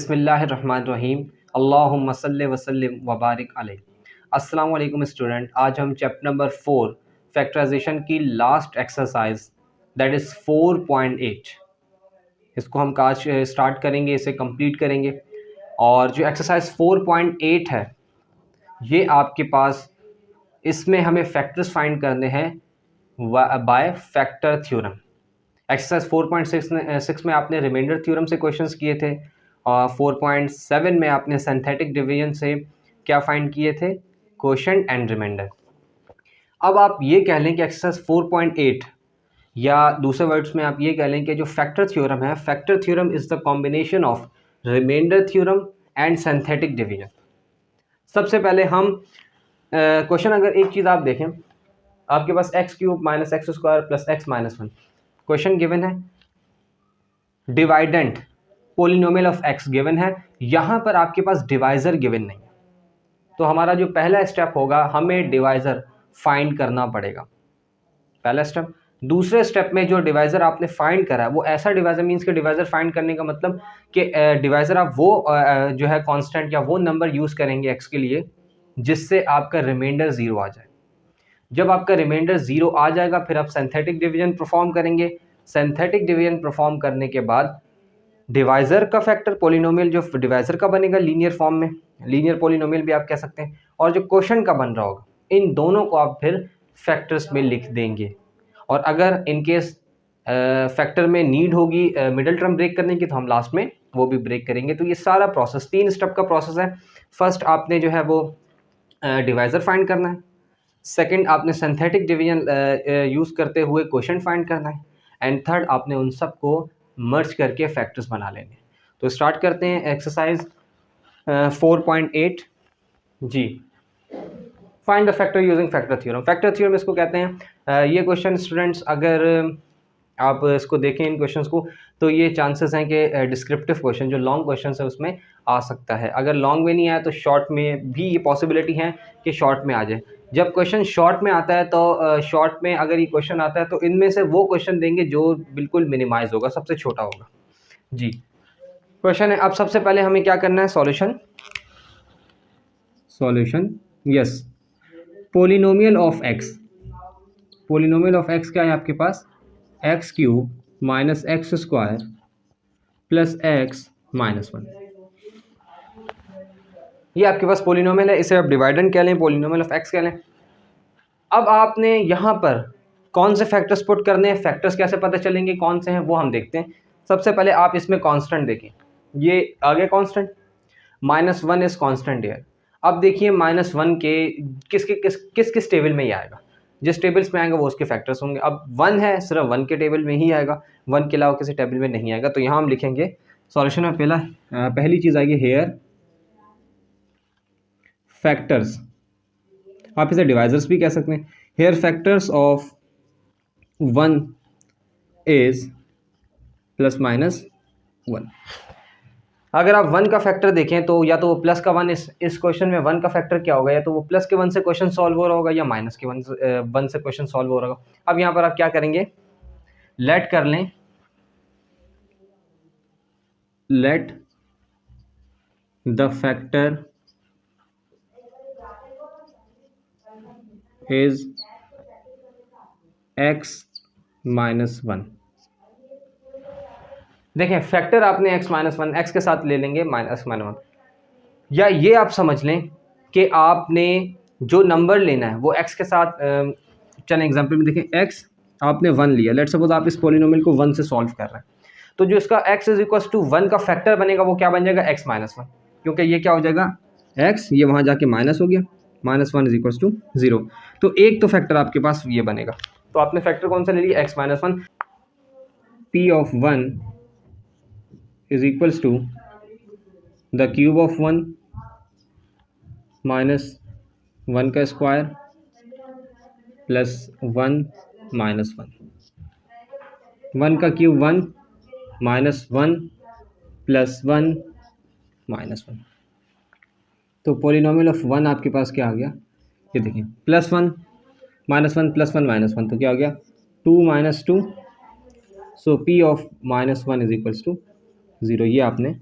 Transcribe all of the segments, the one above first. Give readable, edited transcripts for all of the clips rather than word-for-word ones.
बिस्मिल्लाहिर्रहमानिर्रहीम अल्लाहुम्मा सल्लि व सल्लिम व बारिक अलैहि। अस्सलाम वालेकुम स्टूडेंट, आज हम चैप्टर नंबर 4 फैक्टराइजेशन की लास्ट एक्सरसाइज दैट इज़ 4.8 इसको हम आज स्टार्ट करेंगे, इसे कंप्लीट करेंगे। और जो एक्सरसाइज 4.8 है ये आपके पास, इसमें हमें फैक्टर्स फाइंड करने हैं बाय फैक्टर थ्योरम। एक्सरसाइज 4.6 में आपने रिमाइंडर थ्योरम से क्वेश्चंस किए थे और 4.7 में आपने सिंथेटिक डिवीजन से क्या फाइंड किए थे, क्वोशंट एंड रिमाइंडर। अब आप ये कह लें कि एक्सरसाइज 4.8 या दूसरे वर्ड्स में आप ये कह लें कि जो फैक्टर थ्योरम है, factor theorem is the combination of remainder theorem and synthetic division. सबसे पहले हम क्वेश्चन अगर एक चीज़ आप देखें, आपके पास x³ minus x square plus x minus 1 question given है, dividend polynomial of x given है, यहाँ पर आपके पास डिवाइज़र गिवन नहीं है। तो हमारा जो पहला स्टेप होगा, हमें डिवाइज़र फाइंड करना पड़ेगा, पहला स्टेप। दूसरे स्टेप में जो डिवाइज़र आपने फाइंड करा है वो ऐसा डिवाइज़र, मीन्स के डिवाइज़र फाइंड करने का मतलब कि डिवाइज़र आप वो जो है कांस्टेंट या वो नंबर यूज़ करेंगे x के लिए जिससे आपका रिमाइंडर 0 आ जाए। जब आपका रिमाइंडर 0 आ जाएगा फिर आप सिंथेटिक डिवीजन परफॉर्म करेंगे। सिंथेटिक डिवीजन परफॉर्म करने के बाद डिवाइज़र का फैक्टर पोलिनोमियल जो डिवाइज़र का बनेगा लीनियर फॉर्म में, लीनियर पोलिनोमियल भी आप कह सकते हैं, और जो क्वोशंट का बन रहा होगा, इन दोनों को आप फिर फैक्टर्स में लिख देंगे। और अगर इनकेस फैक्टर में नीड होगी मिडल टर्म ब्रेक करने की तो हम लास्ट में वो भी ब्रेक करेंगे। तो ये सारा प्रोसेस 3 स्टेप का प्रोसेस है। फर्स्ट आपने जो है वो डिवाइज़र फाइंड करना है, सेकंड आपने सिंथेटिक डिवीजन यूज़ करते हुए क्वोशंट फाइंड करना है, एंड थर्ड आपने उन सब को मर्ज करके फैक्टर्स बना लेने। तो स्टार्ट करते हैं एक्सरसाइज 4.8 जी, find the factor using factor theorem. Factor theorem इसको कहते हैं। ये क्वेश्चन स्टूडेंट्स अगर आप इसको देखें इन क्वेश्चंस को, तो ये चांसेस हैं कि डिस्क्रिप्टिव क्वेश्चन जो लॉन्ग क्वेश्चन है उसमें आ सकता है। अगर लॉन्ग में नहीं आया तो शॉर्ट में भी ये पॉसिबिलिटी है कि शॉर्ट में आ जाए। जब क्वेश्चन शॉर्ट में आता है तो शॉर्ट में अगर ये क्वेश्चन आता है तो इनमें से वो क्वेश्चन देंगे जो बिल्कुल मिनिमाइज होगा, सबसे छोटा होगा जी। क्वेश्चन है, अब सबसे पहले हमें क्या करना है, solution yes, polynomial of x. Polynomial of x क्या है आपके पास, x³ minus x square plus x minus 1। ये आपके पास पोलिनोमियल है, इसे आप डिवाइडेंट कह लें, पोलिनोमियल ऑफ एक्स कह लें। अब आपने यहाँ पर कौन से फैक्टर्स पुट करने हैं, फैक्टर्स कैसे पता चलेंगे कौन से हैं वो हम देखते हैं। सबसे पहले आप इसमें कांस्टेंट देखें, ये आ गया कांस्टेंट, -1 इज कांस्टेंट हियर। अब देखिए -1 के किस किस टेबल में ही आएगा, जिस टेबल्स में आएगा वो उसके फैक्टर्स होंगे। अब 1 है, सिर्फ 1 के टेबल में ही आएगा, 1 के अलावा किसी टेबल में नहीं आएगा। तो यहाँ हम लिखेंगे सॉल्यूशन में पहली चीज़ आएगी हेयर फैक्टर्स, आप इसे डिवाइजर्स भी कह सकते हैं। Here factors of 1 is ±1। अगर आप 1 का फैक्टर देखें तो या तो वो प्लस का 1, इस क्वेश्चन में 1 का फैक्टर क्या होगा, या तो वो प्लस के 1 से क्वेश्चन सॉल्व हो रहा होगा या माइनस के 1 से क्वेश्चन सॉल्व हो रहा होगा। अब यहाँ पर आप क्या करेंगे, लेट कर लें, late the factor is x minus 1। देखें फैक्टर आपने x माइनस 1 एक्स के साथ ले लेंगे -1, या ये आप समझ लें कि आपने जो नंबर लेना है वो x के साथ, चलें एग्जांपल में देखें, x आपने 1 लिया, लेट्स सपोज आप इस पॉलिनोमियल को 1 से सॉल्व कर रहे हैं, तो जो इसका x इज इक्वल टू 1 का फैक्टर बनेगा वो क्या बन जाएगा, x माइनस 1, क्योंकि ये क्या हो जाएगा, x ये वहाँ जाके माइनस हो गया, -1 इज इक्वल टू 0। तो एक तो फैक्टर आपके पास ये बनेगा। तो आपने फैक्टर कौन सा ले लिया, x minus 1। p of 1 is equals to the cube of 1 minus 1 का स्क्वायर प्लस 1 माइनस 1, 1 का क्यूब 1 माइनस 1 प्लस 1 माइनस 1। तो पोलिनोमियल ऑफ 1 आपके पास क्या आ गया, ये देखिए, +1 -1 +1 -1, तो क्या हो गया 2 - 2। So p of -1 is equals to 0। ये आपने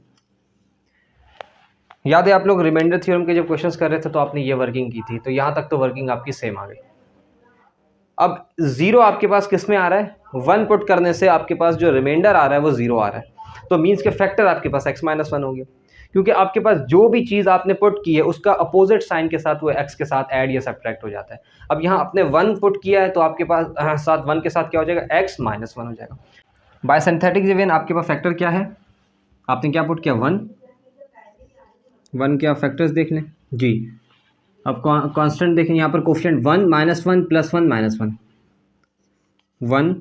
याद है आप लोग रिमाइंडर थ्योरम के जब क्वेश्चंस कर रहे थे तो आपने ये वर्किंग की थी, तो यहाँ तक तो वर्किंग आपकी सेम आ गई। अब 0 आपके पास किस में आ रहा है, 1 पुट करने से आपके पास जो रिमाइंडर आ रहा है वो 0 आ रहा है, तो मीन्स के फैक्टर आपके पास x माइनस 1 हो गया, क्योंकि आपके पास जो भी चीज़ आपने पुट की है उसका अपोजिट साइन के साथ वो x के साथ ऐड या सब्ट्रैक्ट हो जाता है। अब यहाँ आपने 1 पुट किया है तो आपके पास साथ 1 के साथ क्या हो जाएगा, x माइनस 1 हो जाएगा। बाय सिंथेटिक डिवीजन आपके पास फैक्टर क्या है, आपने क्या पुट किया, 1 के आप फैक्टर्स देख लें जी। अब कांस्टेंट देखें यहाँ पर, coefficient 1 minus 1 plus 1 minus 1, 1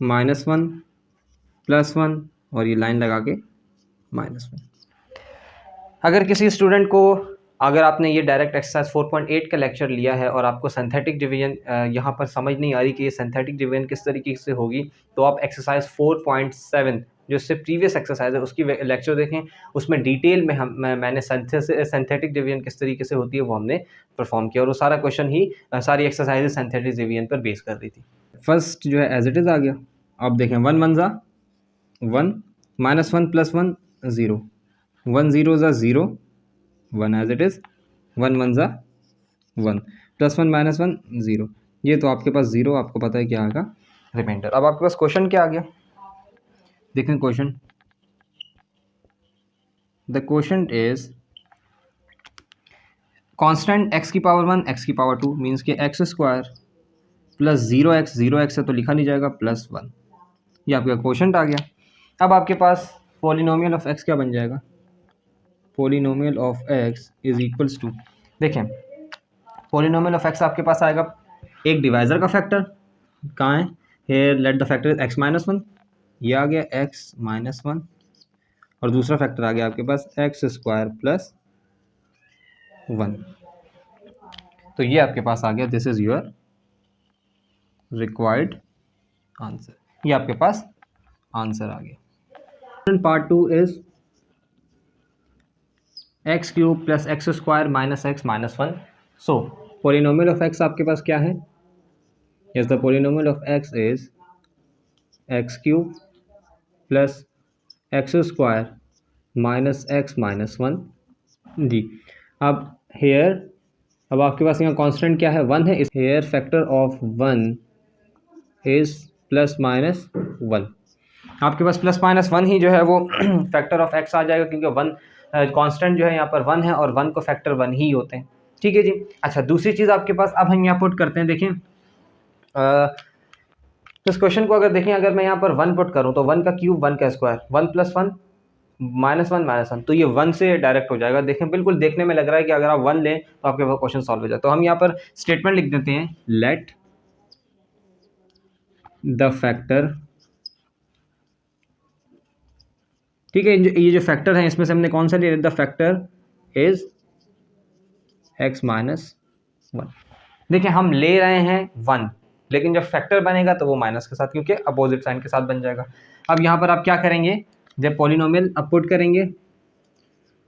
minus 1 plus 1 और ये लाइन लगा के माइनस 1। अगर किसी स्टूडेंट को, अगर आपने ये डायरेक्ट एक्सरसाइज 4.8 का लेक्चर लिया है और आपको सिंथेटिक डिवीजन यहाँ पर समझ नहीं आ रही कि ये सिंथेटिक डिवीजन किस तरीके से होगी, तो आप एक्सरसाइज 4.7 जो इससे प्रीवियस एक्सरसाइज है उसकी लेक्चर देखें, उसमें डिटेल में मैंने सिंथेटिक डिवीजन किस तरीके से होती है वो हमने परफॉर्म किया, और वो सारा क्वेश्चन ही सारी एक्सरसाइज सिंथेटिक डिवीजन पर बेस कर रही थी। फर्स्ट जो है एज इट इज़ आ गया। अब देखें 1 1 ज़ा 1 माइनस 1 प्लस 1 0, 1 0 ज़ा 0, 1 एज इट इज़, 1 1 ज़ा 1 प्लस 1 माइनस 1 0, ये तो आपके पास 0 आपको पता है क्या आएगा, रिमाइंडर। अब आपके पास क्वेश्चन क्या आ गया, देखें question, the question is constant x की पावर 1 x की पावर 2 मीन्स के एक्स स्क्वायर प्लस 0x है तो लिखा नहीं जाएगा प्लस 1, ये आपका क्वेश्चन आ गया। अब आपके पास पॉलिनोमियल ऑफ x क्या बन जाएगा, polynomial of x is equals to, देखें पॉलिनोमियल ऑफ x आपके पास आएगा एक डिवाइज़र का फैक्टर, कहाँ है, here let the factor is x minus 1, ये आ गया x माइनस 1, और दूसरा फैक्टर आ गया आपके पास एक्स स्क्वायर प्लस 1, तो ये आपके पास आ गया, this is your required answer, ये आपके पास आंसर आ गया। Part 2 is x cube plus x square minus x minus 1, so polynomial of x आपके पास क्या है, yes the polynomial of x is x cube plus x square minus x minus 1 जी। अब hair, अब आपके पास यहाँ कांस्टेंट क्या है, 1 है, इस here factor of 1 is plus minus 1, आपके पास प्लस माइनस 1 ही जो है वो फैक्टर ऑफ एक्स आ जाएगा, क्योंकि 1 कांस्टेंट जो है यहाँ पर 1 है और 1 को फैक्टर 1 ही होते हैं, ठीक है जी। अच्छा दूसरी चीज़ आपके पास, अब हम यहाँ पुट करते हैं, देखें इस क्वेश्चन को अगर देखें, अगर मैं यहाँ पर 1 पुट करूँ तो 1 का क्यूब 1 का स्क्वायर, 1 प्लस 1 माइनस 1 माइनस 1, तो ये 1 से डायरेक्ट हो जाएगा। देखें बिल्कुल देखने में लग रहा है कि अगर आप 1 लें तो आपके पास क्वेश्चन सॉल्व हो जाए, तो हम यहाँ पर स्टेटमेंट लिख देते हैं, लेट द फैक्टर, ठीक है, ये जो फैक्टर है इसमें से हमने कौन सा लिया, the factor is x minus 1। देखिए हम ले रहे हैं 1, लेकिन जब फैक्टर बनेगा तो वो माइनस के साथ, क्योंकि अपोजिट साइन के साथ बन जाएगा। अब यहाँ पर आप क्या करेंगे, जब पॉलिनोमियल आप पुट करेंगे,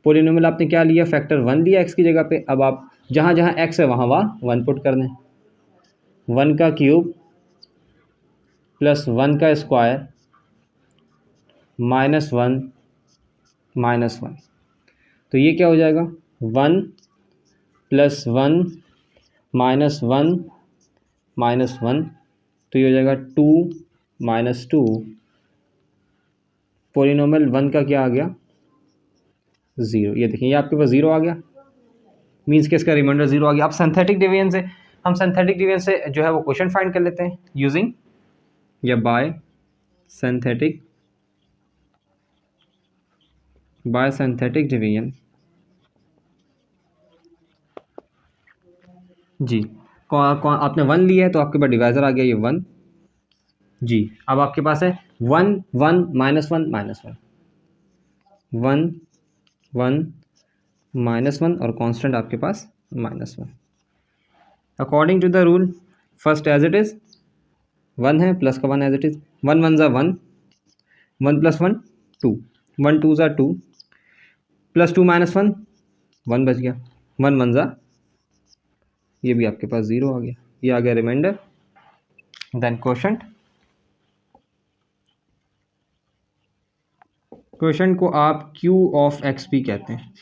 पॉलिनोमियल आपने क्या लिया, फैक्टर 1 लिया x की जगह पे, अब आप जहाँ जहाँ x है वहाँ 1 पुट कर दें, 1 का क्यूब प्लस 1 का स्क्वायर माइनस 1 माइनस 1, तो ये क्या हो जाएगा, 1 प्लस 1 माइनस 1 माइनस 1, तो ये हो जाएगा 2 माइनस 2, पॉलिनोमियल 1 का क्या आ गया, 0, ये देखिए ये आपके पास 0 आ गया, मीन्स कि इसका रिमाइंडर 0 आ गया। अब सिंथेटिक डिवीजन से, हम सिंथेटिक डिवीजन से जो है वो क्वेश्चन फाइंड कर लेते हैं यूजिंग या बाय सिंथेटिक डिवीजन जी। आपने 1 लिया है तो आपके पास डिवाइजर आ गया, ये 1 जी। अब आपके पास है 1 1 माइनस 1 माइनस 1, 1 1 माइनस 1 और कांस्टेंट आपके पास minus 1। According to the rule first as it is 1 है प्लस का 1 एज इट इज़, 1 1 ज़ा 1, 1 प्लस 1 2, 1 2 ज़ा 2 प्लस 2 माइनस 1 1 बच गया, 1 1 ज़ा, ये भी आपके पास 0 आ गया, ये आ गया रिमाइंडर। देन क्वेश्चन को आप Q ऑफ x भी कहते हैं,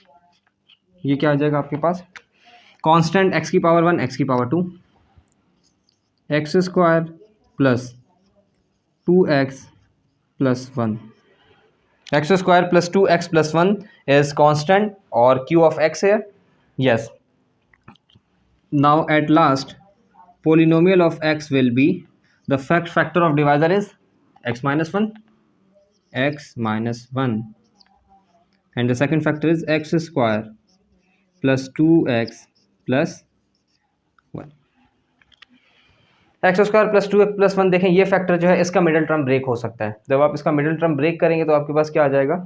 ये क्या आ जाएगा आपके पास, कांस्टेंट x की पावर 1 x की power 2 x square plus 2x plus 1, x square plus 2x plus 1 is constant or q of x here. Yes, now at last polynomial of x will be, the factor of divisor is x minus 1, x minus 1, and the second factor is x square plus 2x plus 1. X square plus 2x plus 1, देखें ये factor जो है इसका middle term break हो सकता है। जब आप इसका मिडिल टर्म ब्रेक करेंगे तो आपके पास क्या आ जाएगा,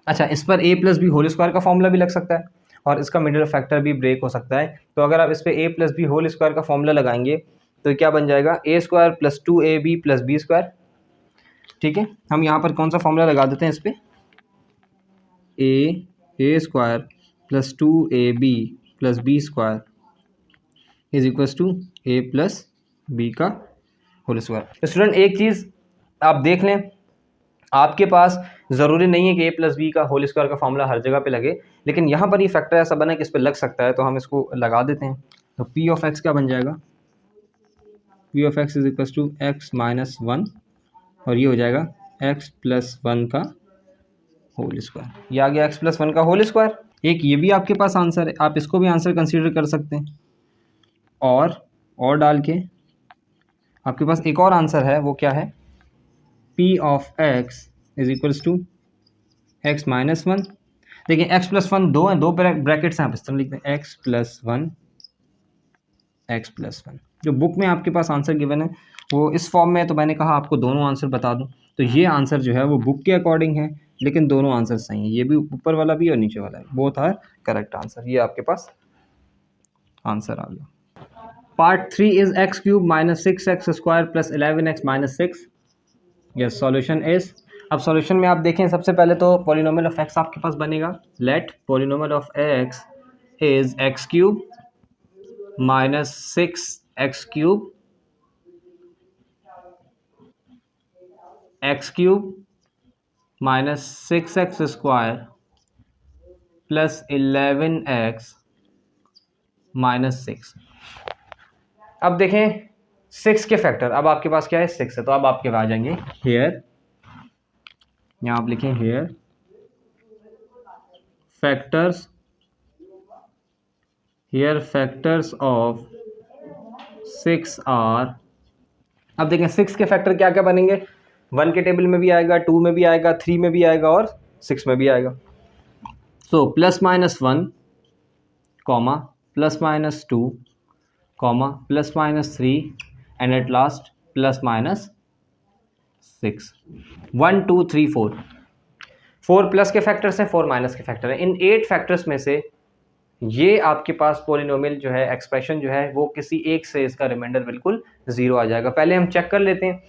अच्छा इस पर a plus b whole square का फॉर्मूला भी लग सकता है और इसका मिडिल फैक्टर भी ब्रेक हो सकता है। तो अगर आप इस पर a plus b whole square का फॉर्मूला लगाएंगे तो क्या बन जाएगा, a square plus 2ab plus b square. ठीक है, हम यहाँ पर कौन सा फॉर्मूला लगा देते हैं इस पर, a square plus 2ab plus b square is equals to a plus b का होल स्क्वायर। स्टूडेंट एक चीज़ आप देख लें, आपके पास ज़रूरी नहीं है कि a प्लस बी का होल स्क्वायर का फॉर्मूला हर जगह पे लगे, लेकिन यहाँ पर ये फैक्टर ऐसा बना कि इस पर लग सकता है, तो हम इसको लगा देते हैं। तो p ऑफ x क्या बन जाएगा, p of x is equals to x minus 1 और ये हो जाएगा x प्लस 1 का होल स्क्वायर। ये आ गया x प्लस 1 का होल स्क्वायर। एक ये भी आपके पास आंसर है, आप इसको भी आंसर कंसीडर कर सकते हैं। और डाल के आपके पास एक और आंसर है, वो क्या है, p of x is equals to x minus 1। देखिए x प्लस 1 दो हैं, दो ब्रैकेट्स हैं, आप इस तरह लिखते हैं x प्लस 1 x प्लस 1। जो बुक में आपके पास आंसर गिवन है वो इस फॉर्म में है, तो मैंने कहा आपको दोनों आंसर बता दूं। तो ये आंसर जो है वो बुक के अकॉर्डिंग है, लेकिन दोनों आंसर सही हैं, ये भी ऊपर वाला भी और नीचे वाला भी, बोथ आर करेक्ट आंसर। ये आपके पास आंसर आ गया। Part 3 is x cube minus 6x square plus 11x minus 6। Yes, solution is, अब सॉल्यूशन में आप देखें सबसे पहले तो पॉलिनोमियल ऑफ x आपके पास बनेगा, let polynomial of x is x cube minus 6x cube x cube minus 6x square plus 11x minus 6। अब देखें 6 के फैक्टर, अब आपके पास क्या है 6 है, तो अब आपके पास आ जाएंगे हेयर, यहाँ आप लिखें हेयर फैक्टर्स ऑफ 6 आर। अब देखें 6 के फैक्टर क्या क्या बनेंगे, 1 के टेबल में भी आएगा, 2 में भी आएगा, 3 में भी आएगा और 6 में भी आएगा। So plus minus 1 comma plus minus 2 comma plus minus 3 and at last plus minus 6। 1 2 3 4, 4 plus के फैक्टर्स हैं, 4 माइनस के फैक्टर हैं। इन 8 फैक्टर्स में से ये आपके पास पोलिनोमियल जो है, एक्सप्रेशन जो है, वो किसी एक से इसका रिमाइंडर बिल्कुल 0 आ जाएगा। पहले हम चेक कर लेते हैं।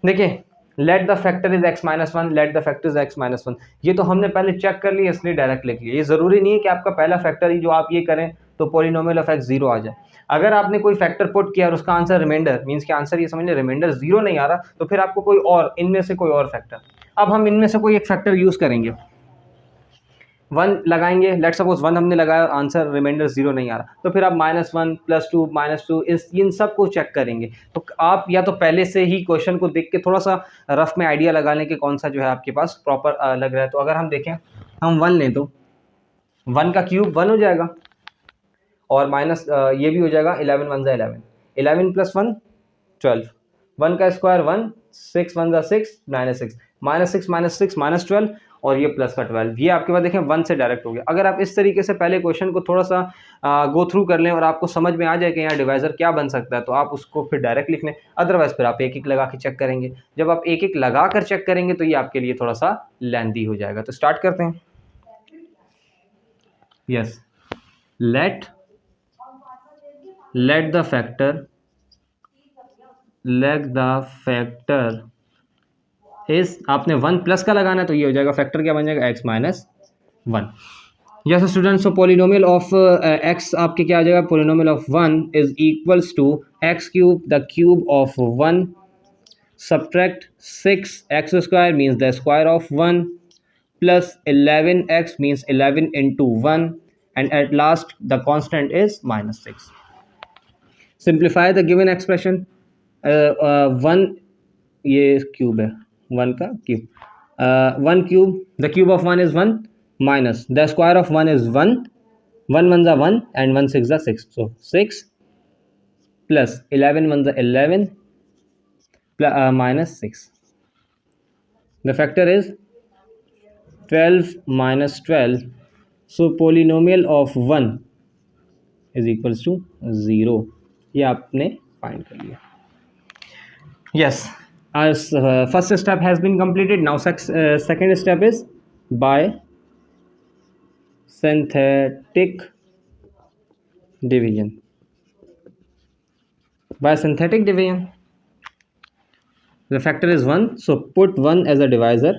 देखिए late the factor is x minus 1, late the factor is x minus 1, ये तो हमने पहले चेक कर लिया इसलिए डायरेक्ट लिख लिया। ये ज़रूरी नहीं है कि आपका पहला फैक्टर ही जो आप ये करें तो पोलिनोमियल ऑफ x 0 आ जाए। अगर आपने कोई फैक्टर पुट किया और उसका आंसर रिमाइंडर, मीन्स कि आंसर ये समझ लें रिमाइंडर 0 नहीं आ रहा, तो फिर आपको कोई और इनमें से कोई और फैक्टर, अब हम इनमें से कोई एक फैक्टर यूज़ करेंगे, 1 लगाएंगे, लेट सपोज 1 हमने लगाया और आंसर रिमाइंडर 0 नहीं आ रहा, तो फिर आप -1 +2 -2 इन सब को चेक करेंगे। तो आप या तो पहले से ही क्वेश्चन को देख के थोड़ा सा रफ में आइडिया लगा लें कि कौन सा जो है आपके पास प्रॉपर लग रहा है। तो अगर हम देखें, हम 1 लें तो 1 का क्यूब 1 हो जाएगा और माइनस ये भी हो जाएगा, 11 1 ज़ा 11, 11 + 1 12, 1 का स्क्वायर 1, 6 1 ज़ा 6 -6, -6 -6 -12 और ये प्लस का 12। ये आपके पास देखें 1 से डायरेक्ट हो गया। अगर आप इस तरीके से पहले क्वेश्चन को थोड़ा सा गो थ्रू कर लें और आपको समझ में आ जाए कि यहाँ डिवाइज़र क्या बन सकता है, तो आप उसको फिर डायरेक्ट लिख लें। अदरवाइज़ फिर आप एक एक लगा के चेक करेंगे। जब आप एक एक लगा कर चेक करेंगे तो ये आपके लिए थोड़ा सा लेंथी हो जाएगा। तो स्टार्ट करते हैं। यस, लेट द फैक्टर इस, आपने 1 प्लस का लगाना है तो ये हो जाएगा फैक्टर क्या बन जाएगा, x minus 1। Yes students, so polynomial of x आपके क्या आ जाएगा, polynomial of 1 is equals to x cube the cube of 1 subtract 6x square means the square of 1 plus 11x means 11 into 1 and at last the constant is -6. Simplify the given expression. 1 ये cube है, 1 का cube, 1 cube, the cube of 1 is 1 minus the square of 1 is 1, 1 1 जा 1 and 1 6 जा 6, so 6 plus 11 1 जा 11 minus 6. The factor is 12 minus 12, so polynomial of 1 is equals to 0. ये आपने find कर लिया. Yes, our first step has been completed. Now second step is by synthetic division. By synthetic division, the factor is 1, so put 1 as a divisor,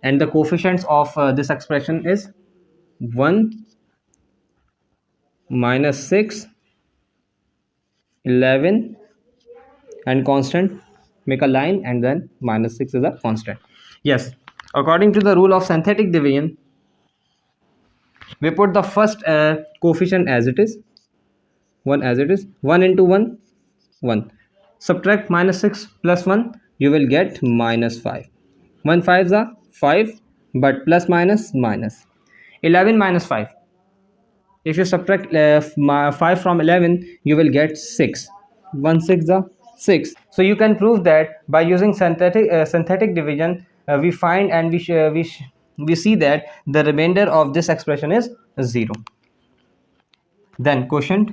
and the coefficients of this expression is 1 minus 6, 11 and constant. Make a line and then -6 is a constant. Yes, according to the rule of synthetic division, we put the first coefficient as it is, 1 as it is, 1 into 1 1, subtract -6 plus 1, you will get -5. 1 5s are 5, but plus minus minus 11 minus 5, if you subtract 5 from 11, you will get 6. 1 6 are 6. So you can prove that by using synthetic division, we find and we see that the remainder of this expression is 0. Then quotient,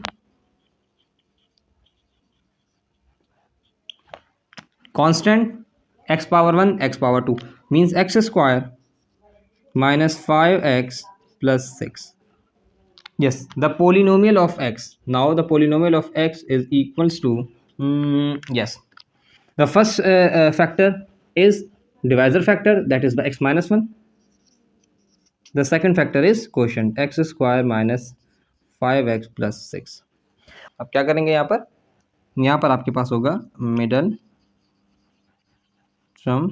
constant x power 1 x power 2 means x square minus 5x plus 6. Yes, the polynomial of x. Now the polynomial of x is equals to yes, the first factor is divisor factor, that is the x minus 1. The second factor is quotient, x square minus 5x plus 6. अब क्या करेंगे, यहाँ पर आपके पास होगा middle term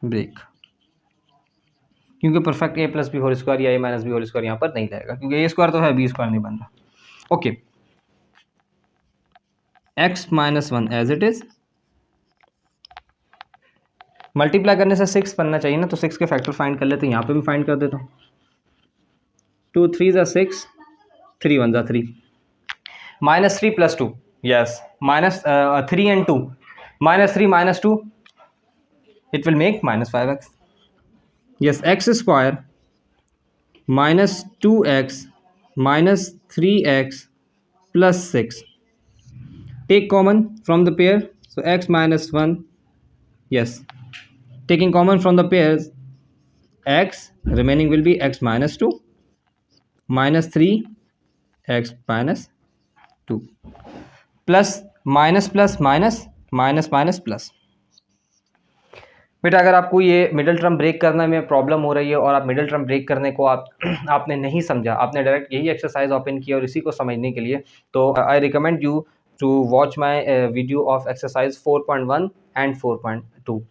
break, क्योंकि perfect a plus b whole square या a minus b whole square यहाँ पर नहीं रहेगा, क्योंकि a स्क्वायर तो है, b स्क्वायर नहीं बन रहा. Okay, x minus 1 as it is, multiply करने से 6 बनना चाहिए ना, तो 6 के फैक्टर फाइंड कर लेते हैं. यहाँ पे भी फाइंड कर देता हूँ. 2 3 जा 6, 3 1 जा 3, -3 + 2, yes, -3 and 2, -3 minus 2, it will make -5x. Yes, x square minus 2x minus 3x plus 6. Take common from the pair, so x minus 1, yes, taking common from the pairs x, remaining will be x minus 2 minus 3 x minus 2 plus minus plus minus minus minus plus. बेटा अगर आपको ये middle term break करने में problem हो रही है और आप मिडिल टर्म ब्रेक करने को आपने नहीं समझा, आपने डायरेक्ट यही एक्सरसाइज ओपन किया और इसी को समझने के लिए, तो I recommend you to watch my video of exercise 4.1 and 4.2.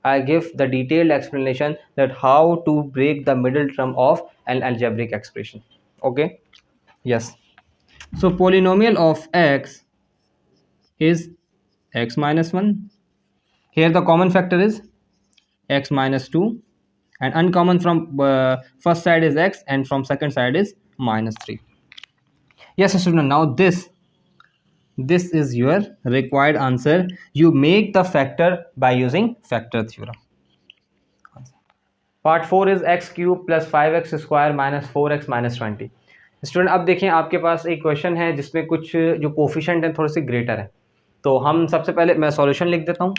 I give the detailed explanation that how to break the middle term of an algebraic expression. Okay, yes. So polynomial of x is x minus 1. Here the common factor is x minus 2, and uncommon from first side is x and from second side is -3. Yes student, now this is your required answer. You make the factor by using factor theorem. Part 4 is x cube plus 5x square minus 4x minus 20. Student अब देखें, आपके पास एक question है जिसमें कुछ जो coefficient हैं थोड़े से ग्रेटर है, तो हम सबसे पहले मैं सॉल्यूशन लिख देता हूँ.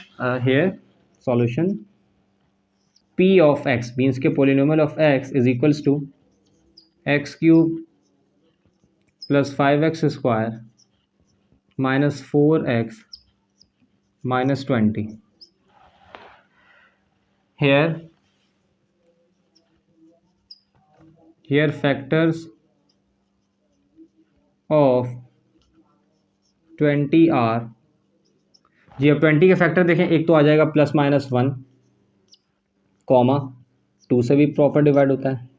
Here solution p of x means के polynomial of x is equals to x cube plus 5x square minus 4x minus 20. Here factors of 20 are, जी अब 20 के फैक्टर देखें, एक तो आ जाएगा +-1 कॉमा 2 से भी प्रॉपर डिवाइड होता है,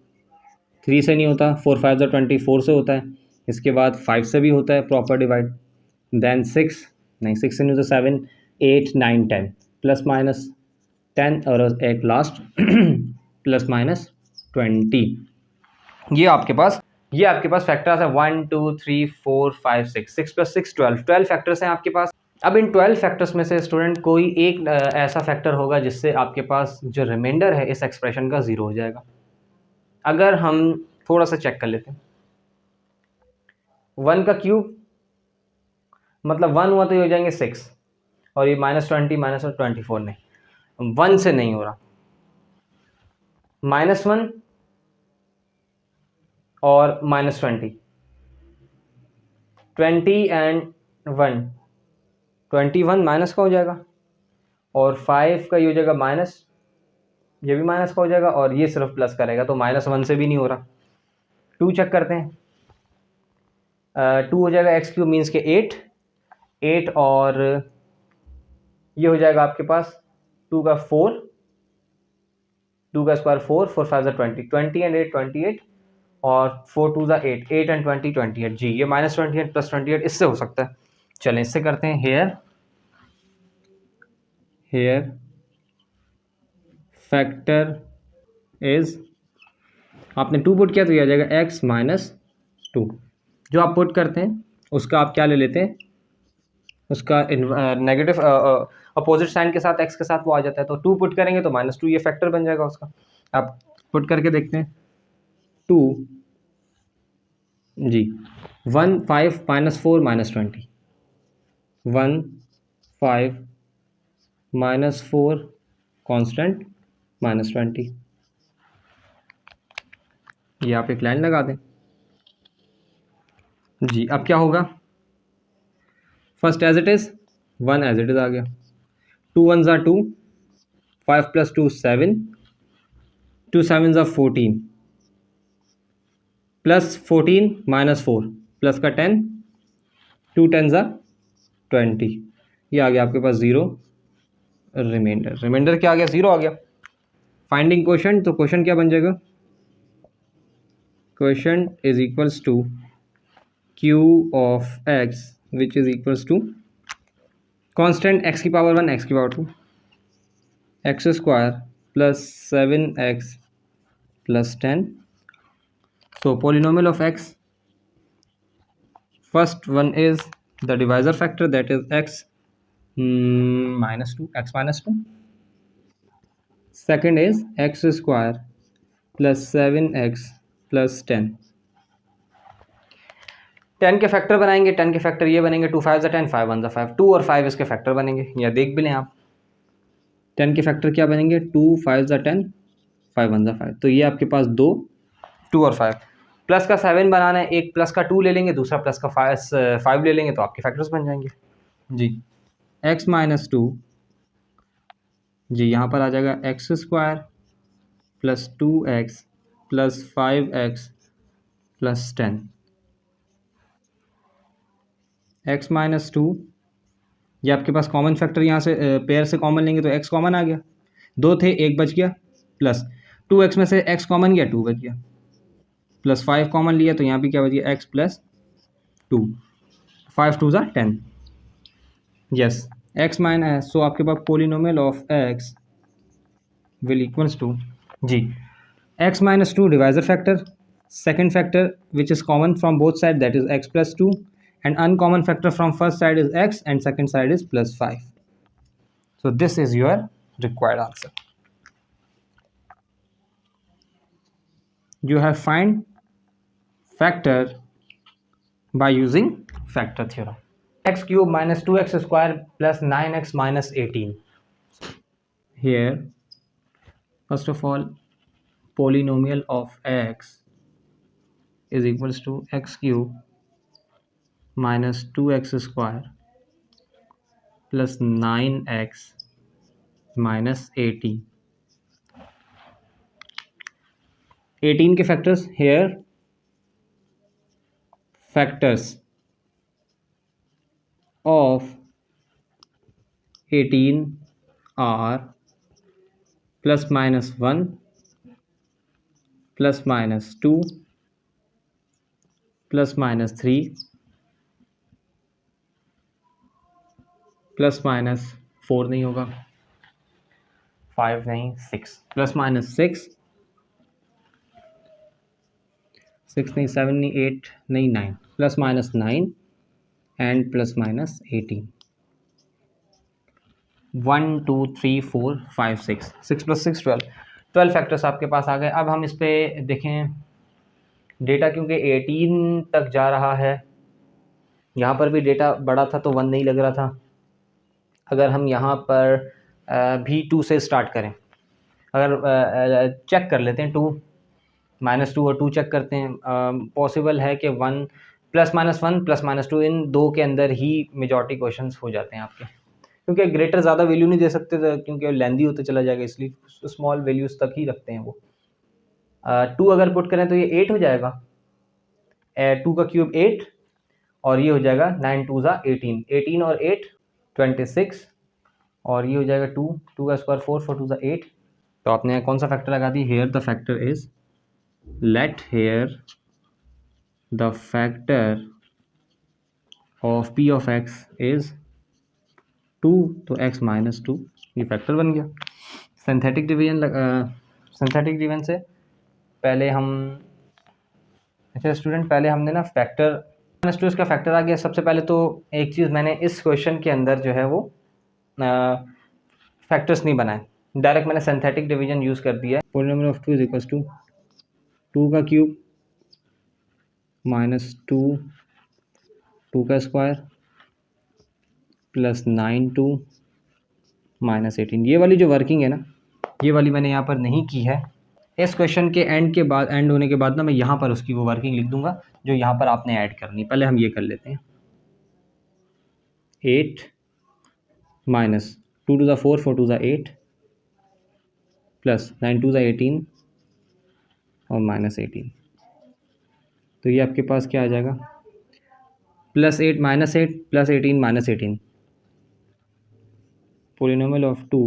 3 से नहीं होता, 4 5 ज़ा 24 से होता है, इसके बाद 5 से भी होता है प्रॉपर डिवाइड, देन 6 नहीं 6 से नहीं होता, 7 8 9 10 प्लस माइनस 10 और एक लास्ट प्लस माइनस 20। ये आपके पास फैक्टर्स है 1 2 3 4 5 6 6 प्लस 6 12 फैक्टर्स हैं आपके पास। अब इन 12 फैक्टर्स में से स्टूडेंट कोई एक ऐसा फैक्टर होगा जिससे आपके पास जो रिमाइंडर है इस एक्सप्रेशन का 0 हो जाएगा। अगर हम थोड़ा सा चेक कर लेते हैं, 1 का क्यूब मतलब 1 हुआ तो ये हो जाएंगे 6, और ये -20 -24 नहीं, 1 से नहीं हो रहा, -1 और -20, 20 एंड 1 21 माइनस का हो जाएगा, और 5 का ये हो जाएगा माइनस, ये भी माइनस का हो जाएगा, और ये सिर्फ प्लस करेगा, तो -1 से भी नहीं हो रहा। 2 चेक करते हैं, 2 हो जाएगा एक्स क्यूब मीन्स के 8 और ये हो जाएगा आपके पास 2 का 4, 2 का स्क्वायर 4 4 5 ज़ा 20 एंड 8 28, और 4 2 ज़ा 8 8 एंड 20 28। जी ये -28 प्लस 28 इससे हो सकता है। चलें इससे करते हैं, हेयर फैक्टर इज, आपने 2 पुट किया तो ये आ जाएगा x - 2। जो आप पुट करते हैं उसका आप क्या ले लेते हैं, उसका नेगेटिव अपोजिट साइन के साथ x के साथ वो आ जाता है, तो 2 पुट करेंगे तो -2 ये फैक्टर बन जाएगा उसका। आप पुट करके देखते हैं, 2 जी 1 5 -4 -20, 1 5 -4 कांस्टेंट -20। ये आप एक लाइन लगा दें जी। अब क्या होगा, first as it is 1 as it is आ गया, 2 1 ज़ा 2, 5 + 2 7, 2 7 ज़ा 14 प्लस 14 -4 प्लस का 10, 2 10 ज़ा 20, ये आ गया आपके पास 0 रिमाइंडर क्या आ गया, 0 आ गया। फाइंडिंग क्वोशंट, तो क्वोशंट क्या बन जाएगा, quotient is equals to q of x which is equals to constant x की पावर 1 x की power 2 x square plus 7x plus 10। So polynomial of x, first one is the divisor factor, that is x -2, x -2. Second is x square plus 7x plus 10। 10 के factor बनाएंगे, 10 के factor ये बनेंगे 2 5 ज़ा 10 5 1 ज़ा 5, 2 और 5 इसके फैक्टर बनेंगे, या देख भी लें आप 10 के फैक्टर क्या बनेंगे, 2 5 ज़ा 10 5 1 ज़ा 5, तो ये आपके पास 2 और 5, प्लस का 7 बनाना है, एक प्लस का 2 ले लेंगे, दूसरा प्लस का 5 ले लेंगे, तो आपके फैक्टर्स बन जाएंगे जी। x -2 जी, यहाँ पर आ जाएगा x square plus 2x plus 5x plus 10, x -2, ये आपके पास कॉमन फैक्टर यहाँ से पेयर से कॉमन लेंगे तो x कॉमन आ गया, 2 थे 1 बच गया, प्लस 2x में से x कॉमन गया 2 बच गया, प्लस 5 कॉमन लिया तो यहाँ भी क्या बच गया x प्लस 2, 5 2 ज़ा 10, यस x माइनस, सो आपके पास polynomial of x will equals to g x -2 divisor factor, second factor which is common from both sides, that is x plus 2, and uncommon factor from first side is x and second side is plus 5. So this is your required answer. You have find factor by using factor theorem. X cube minus 2x square plus 9x minus 18. Here first of all polynomial of x is equals to x cube minus 2x square plus 9x minus 18. 18 के factors, here factors of 18 are plus -1 plus minus 2 plus minus 3 plus minus 4 नहीं होगा, 5 नहीं, 6 plus minus 6 नहीं, 7 नहीं, 8 नहीं, 9 plus minus 9 and plus minus 18। 1 2 3 4 5 6 6 plus 6 12 factors आपके पास आ गए। अब हम इस पर देखें डेटा, क्योंकि 18 तक जा रहा है, यहाँ पर भी डेटा बड़ा था तो 1 नहीं लग रहा था। अगर हम यहाँ पर भी 2 से स्टार्ट करें, अगर चेक कर लेते हैं 2 -2 और 2 चेक करते हैं, पॉसिबल है कि 1 प्लस माइनस 1 प्लस माइनस 2 इन दो के अंदर ही मेजॉरिटी क्वेश्चंस हो जाते हैं आपके, क्योंकि ग्रेटर ज़्यादा वैल्यू नहीं दे सकते क्योंकि लेंदी होते चला जाएगा, इसलिए स्मॉल वैल्यूज़ तक ही रखते हैं वो। 2 अगर पुट करें तो ये 8 हो जाएगा, 2 का क्यूब 8 और ये हो जाएगा 9 2 ज़ा 18, 18 और 8 26 और ये हो जाएगा 2 का स्क्वायर 4 4 2 ज़ा 8। तो आपने कौन सा फैक्टर लगा दी? Here the factor is, let here the factor of p of x is 2, तो x माइनस 2, ये फैक्टर बन गया। सिंथेटिक डिवीजन से पहले हम, अच्छा स्टूडेंट, पहले हमने ना फैक्टर -2 इसका फैक्टर आ गया। सबसे पहले तो एक चीज़ मैंने इस क्वेश्चन के अंदर जो है वो फैक्टर्स नहीं बनाए, डायरेक्ट मैंने सिंथेटिक डिवीजन यूज़ कर दिया है। Polynomial of 2 is equals to 2 का क्यूब माइनस 2 का स्क्वायर प्लस 9 2 माइनस 18। ये वाली जो वर्किंग है ना, ये वाली मैंने यहाँ पर नहीं की है। इस क्वेश्चन के एंड होने के बाद ना मैं यहाँ पर उसकी वो वर्किंग लिख दूंगा जो यहाँ पर आपने ऐड करनी। पहले हम ये कर लेते हैं, 8 माइनस 2 टू ज़ा 4 4 टू ज़ा 8 प्लस 9 2 ज़ा 18 और माइनस 18। तो ये आपके पास क्या आ जाएगा? Plus 8 minus 8 plus 18 minus 18। Polynomial of 2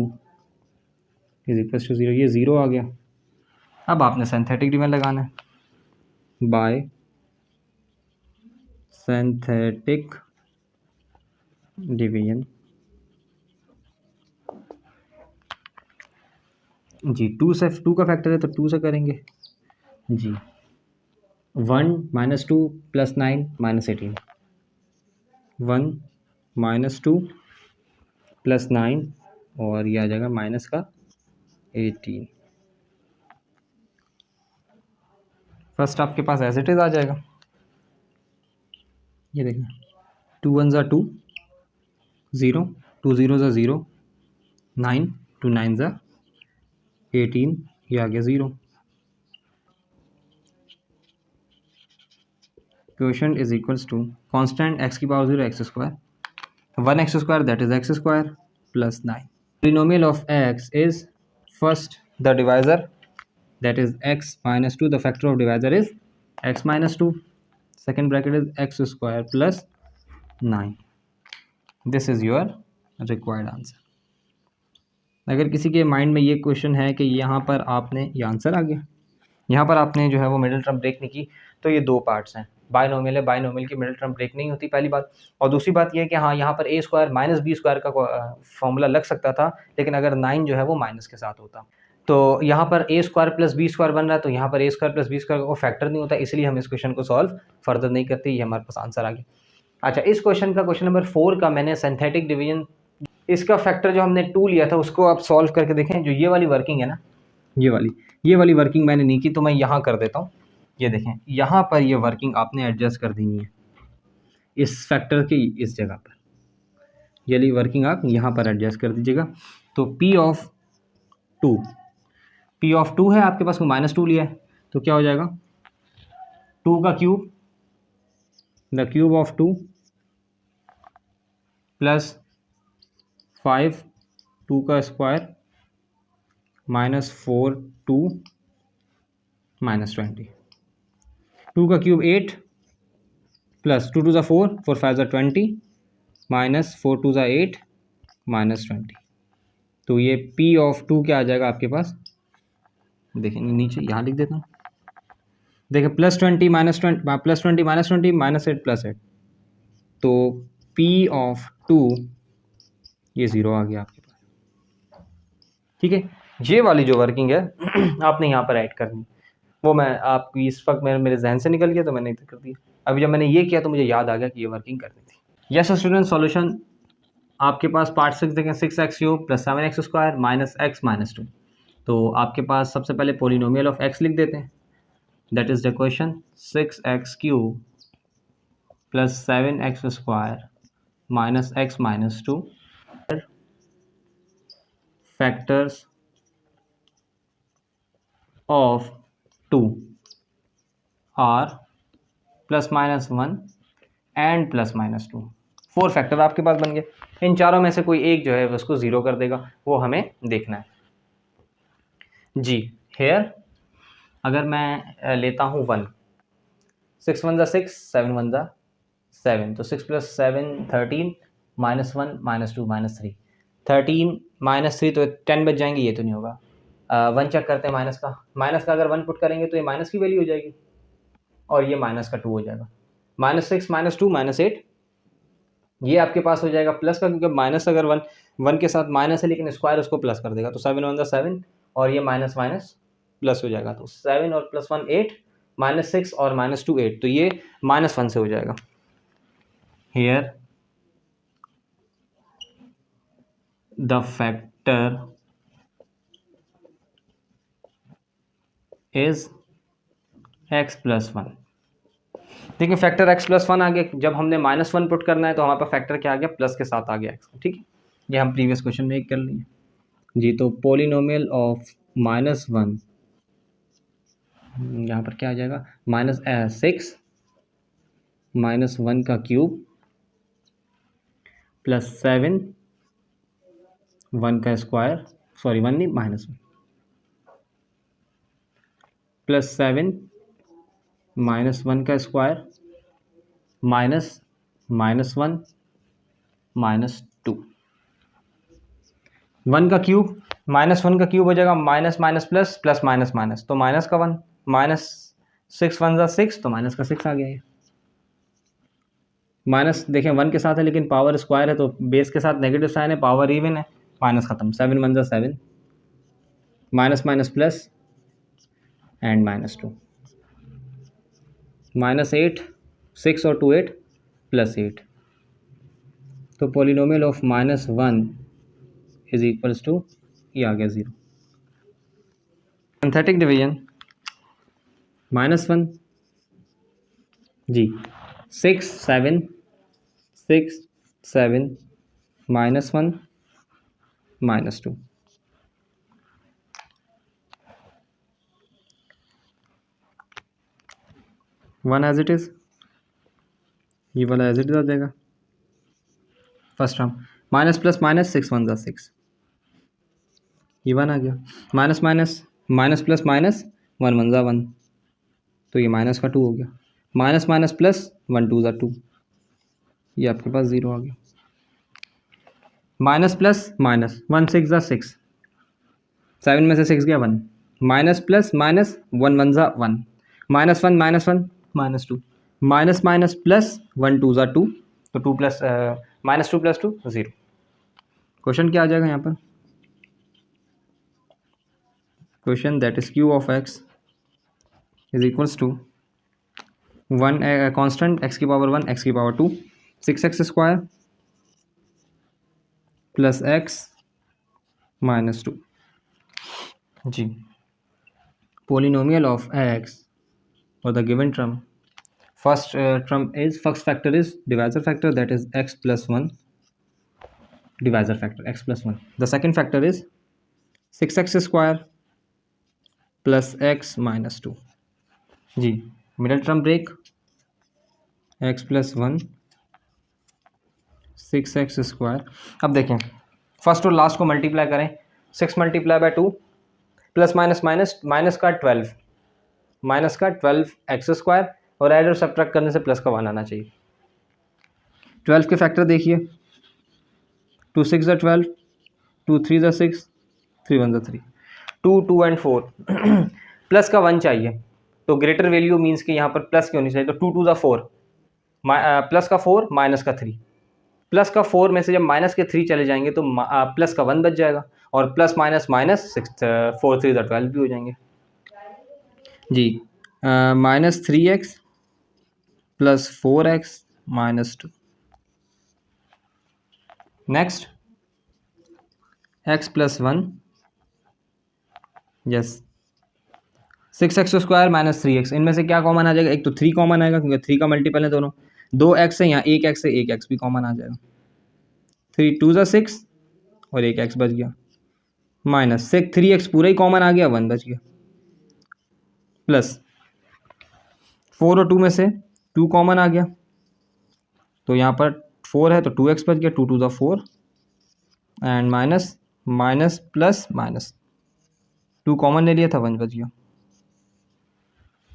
is equals to 0, ये 0 आ गया। अब आपने सिंथेटिक डिवीजन लगाना है, बाय सिंथेटिक डिवीजन जी। 2 का फैक्टर है तो 2 से करेंगे जी। 1 minus 2 plus 9 minus 18, 1 minus 2 plus 9 और ये आ जाएगा माइनस का 18। फर्स्ट आपके पास एज इट इज़ आ जाएगा, ये देखना 2 1 ज़ा 2 0 2 0 ज़ा 0 9 2 9 ज़ा 18, ये आ गया 0। Question is equals to constant x की power 0 x square 1x square that is x square plus 9। Polynomial of x is first the divisor that is x minus 2, the factor of divisor is x minus 2, second bracket is x square plus 9. This is your required answer. अगर किसी के mind में ये question है कि यहाँ पर आपने ये आंसर आ गया, यहाँ पर आपने जो है वो मिडिल टर्म ब्रेक नहीं की, तो ये दो पार्ट्स हैं। बायनोमियल है, बायनोमियल की मिडिल टर्म ब्रेक नहीं होती, पहली बात। और दूसरी बात ये है कि हाँ, यहाँ पर a square minus b square का फॉर्मूला लग सकता था, लेकिन अगर 9 जो है वो माइनस के साथ होता, तो यहाँ पर a square plus b square बन रहा है, तो यहाँ पर a square plus b square का फैक्टर नहीं होता, इसलिए हम इस क्वेश्चन को सॉल्व फर्दर नहीं करते। ये हमारे पास आंसर आ गया। अच्छा, इस क्वेश्चन का, क्वेश्चन नंबर 4 का, मैंने सिंथेटिक डिवीजन, इसका फैक्टर जो हमने 2 लिया था उसको आप सॉल्व करके देखें। जो ये वाली वर्किंग है ना, ये वाली वर्किंग मैंने नहीं की, तो मैं यहाँ कर देता हूँ। ये देखें, यहाँ पर ये वर्किंग आपने एडजस्ट कर देनी है इस फैक्टर की इस जगह पर, ये वाली वर्किंग आप यहाँ पर एडजस्ट कर दीजिएगा। तो P ऑफ 2 है आपके पास, -2 लिया है, तो क्या हो जाएगा 2 का cube, the cube of 2 plus 5 2 का स्क्वायर -4 2 -20, 2 का क्यूब 8 प्लस 2 2 ज़ा 4 4 5 ज़ा 20 -4 2 ज़ा 8 -20। तो ये P ऑफ 2 क्या आ जाएगा आपके पास, देखेंगे नीचे, यहाँ लिख देता हूँ, देखिए +20 +20 -20 -8 +8, तो P ऑफ 2 ये 0 आ गया आपके पास। ठीक है, ये वाली जो वर्किंग है आपने यहाँ पर ऐड करनी, वो मैं आपकी इस वक्त मेरे जहन से निकल गया तो मैंने कर दिया। अभी जब मैंने ये किया तो मुझे याद आ गया कि ये वर्किंग करनी थी। यस स्टूडेंट, सॉल्यूशन आपके पास पार्ट 6 देखें, 6x³ + 7x² - -2। तो आपके पास सबसे पहले पोलिनोमियल ऑफ x लिख देते हैं, that is the question 6x³ + 7x² - x - 2 factors of 2 are +-1 and +-2। 4 factor आपके पास बन गए। इन चारों में से कोई एक जो है उसको 0 कर देगा, वो हमें देखना है जी। हेयर अगर मैं लेता हूँ 1, 6 1 6, 7 1 7, तो 6 + 7 13, -1 -2 -3, 13 -3 तो 10 बच जाएंगे, ये तो नहीं होगा। 1 चेक करते हैं माइनस का अगर 1 पुट करेंगे तो ये माइनस की वैल्यू हो जाएगी और ये -2 हो जाएगा। -6 -2 -8 ये आपके पास हो जाएगा प्लस का, क्योंकि माइनस अगर 1 के साथ माइनस है लेकिन स्क्वायर उसको प्लस कर देगा, तो 7 1 7 और ये माइनस प्लस हो जाएगा, तो 7 और +1 8, -6 और -2 8, तो ये -1 से हो जाएगा। Here the factor is x + 1। देखिए फैक्टर x + 1 आ गया, जब हमने -1 पुट करना है तो हमारे पास फैक्टर क्या आ गया, प्लस के साथ आ गया x। ठीक है, ये हम प्रीवियस क्वेश्चन में एक कर लिए जी। तो पोलिनोमियल ऑफ -1 यहाँ पर क्या आ जाएगा, -6 -1 का क्यूब +7 1 का स्क्वायर, सॉरी 1 नहीं -1, +7 -1 का स्क्वायर -1 -2। 1 का क्यूब -1 का क्यूब हो जाएगा minus minus plus plus minus minus, तो माइनस का 1, -6 1 6, तो माइनस का 6 आ गया। ये माइनस देखें 1 के साथ है लेकिन पावर स्क्वायर है, तो बेस के साथ नेगेटिव साइन है, पावर इवन है, माइनस खत्म। 7 1 7, माइनस माइनस प्लस एंड -2, -8 6 और 2 8 +8, तो polynomial of -1 is equals to ये आ गया 0। सिंथेटिक डिवीजन -1 जी, 6 7 6 7 -1 -2, वन एज इट इज़, ये वाला एज इट इज़ आ जाएगा। First term minus plus minus 6 1 6, ये 1 आ गया। Minus minus minus plus minus 1 1 1, तो ये माइनस का 2 हो गया। माइनस माइनस प्लस 1 2 2, ये आपके पास 0 आ गया। माइनस प्लस माइनस 1 6 6, 7 में से 6 गया 1, minus plus minus 1 1 1, -1 -1 -2, minus minus plus 1 2 2, तो 2 प्लस -2 + 2 0। क्वेश्चन क्या आ जाएगा यहाँ पर, question that is q of x is equals to 1 constant x की पावर 1 x की पावर 2 6x² + x - 2 जी। पोलिनोमियल ऑफ x और the given term, first factor is divisor factor, that is x + 1 divisor factor x + 1. The second factor is 6x² + x - 2 जी। Middle term break, x + 1 6x²। अब देखें first और last को multiply करें, 6 × 2 plus minus minus minus का 12 x² और add और subtract करने से प्लस का 1 आना चाहिए। 12 के फैक्टर देखिए, 2 6 12, 2 3 6, 3 1 3, 2 2 एंड 4 प्लस का 1 चाहिए, तो ग्रेटर वैल्यू मीन्स कि यहाँ पर प्लस की होनी चाहिए, तो 2 टू ज़ा 4, प्लस का 4 माइनस का 3, प्लस का 4 में से जब माइनस के 3 चले जाएंगे तो प्लस का 1 बच जाएगा, और प्लस माइनस माइनस 6 4 3 12 भी हो जाएंगे जी। -3x plus 4x minus 2, next x plus 1, yes 6x square minus 3x, इनमें से क्या कॉमन आ जाएगा, एक तो 3 कॉमन आएगा क्योंकि 3 का मल्टीपल है दोनों, 2x है, यहाँ 1x है, 1x भी कॉमन आ जाएगा, 3 टू ज़ा 6 और 1x बच गया, माइनस 3x पूरा ही कॉमन आ गया, 1 बच गया, प्लस 4 और 2 में से 2 कॉमन आ गया, तो यहाँ पर 4 है तो 2x बच गया, 2 टू ज़ा 4 and minus minus plus minus 2 common ले लिया था, 1 बच गया,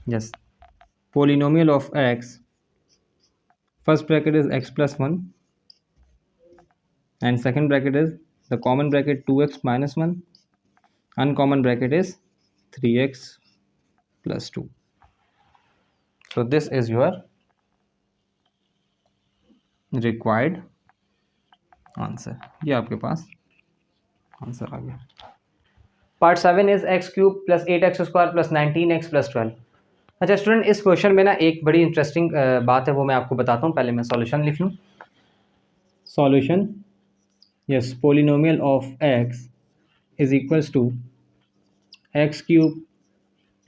yes. Polynomial of x, first bracket is x plus 1 and second bracket is the common bracket 2x minus 1, uncommon bracket is 3x plus 2. So this is your required answer. ये आपके पास answer आ गया। Part 7 is x cube plus 8x square plus 19x plus 12। अच्छा student, इस question में ना एक बड़ी interesting बात है, वो मैं आपको बताता हूँ, पहले मैं सॉल्यूशन लिख लूँ। Solution, yes, polynomial of x is equals to x cube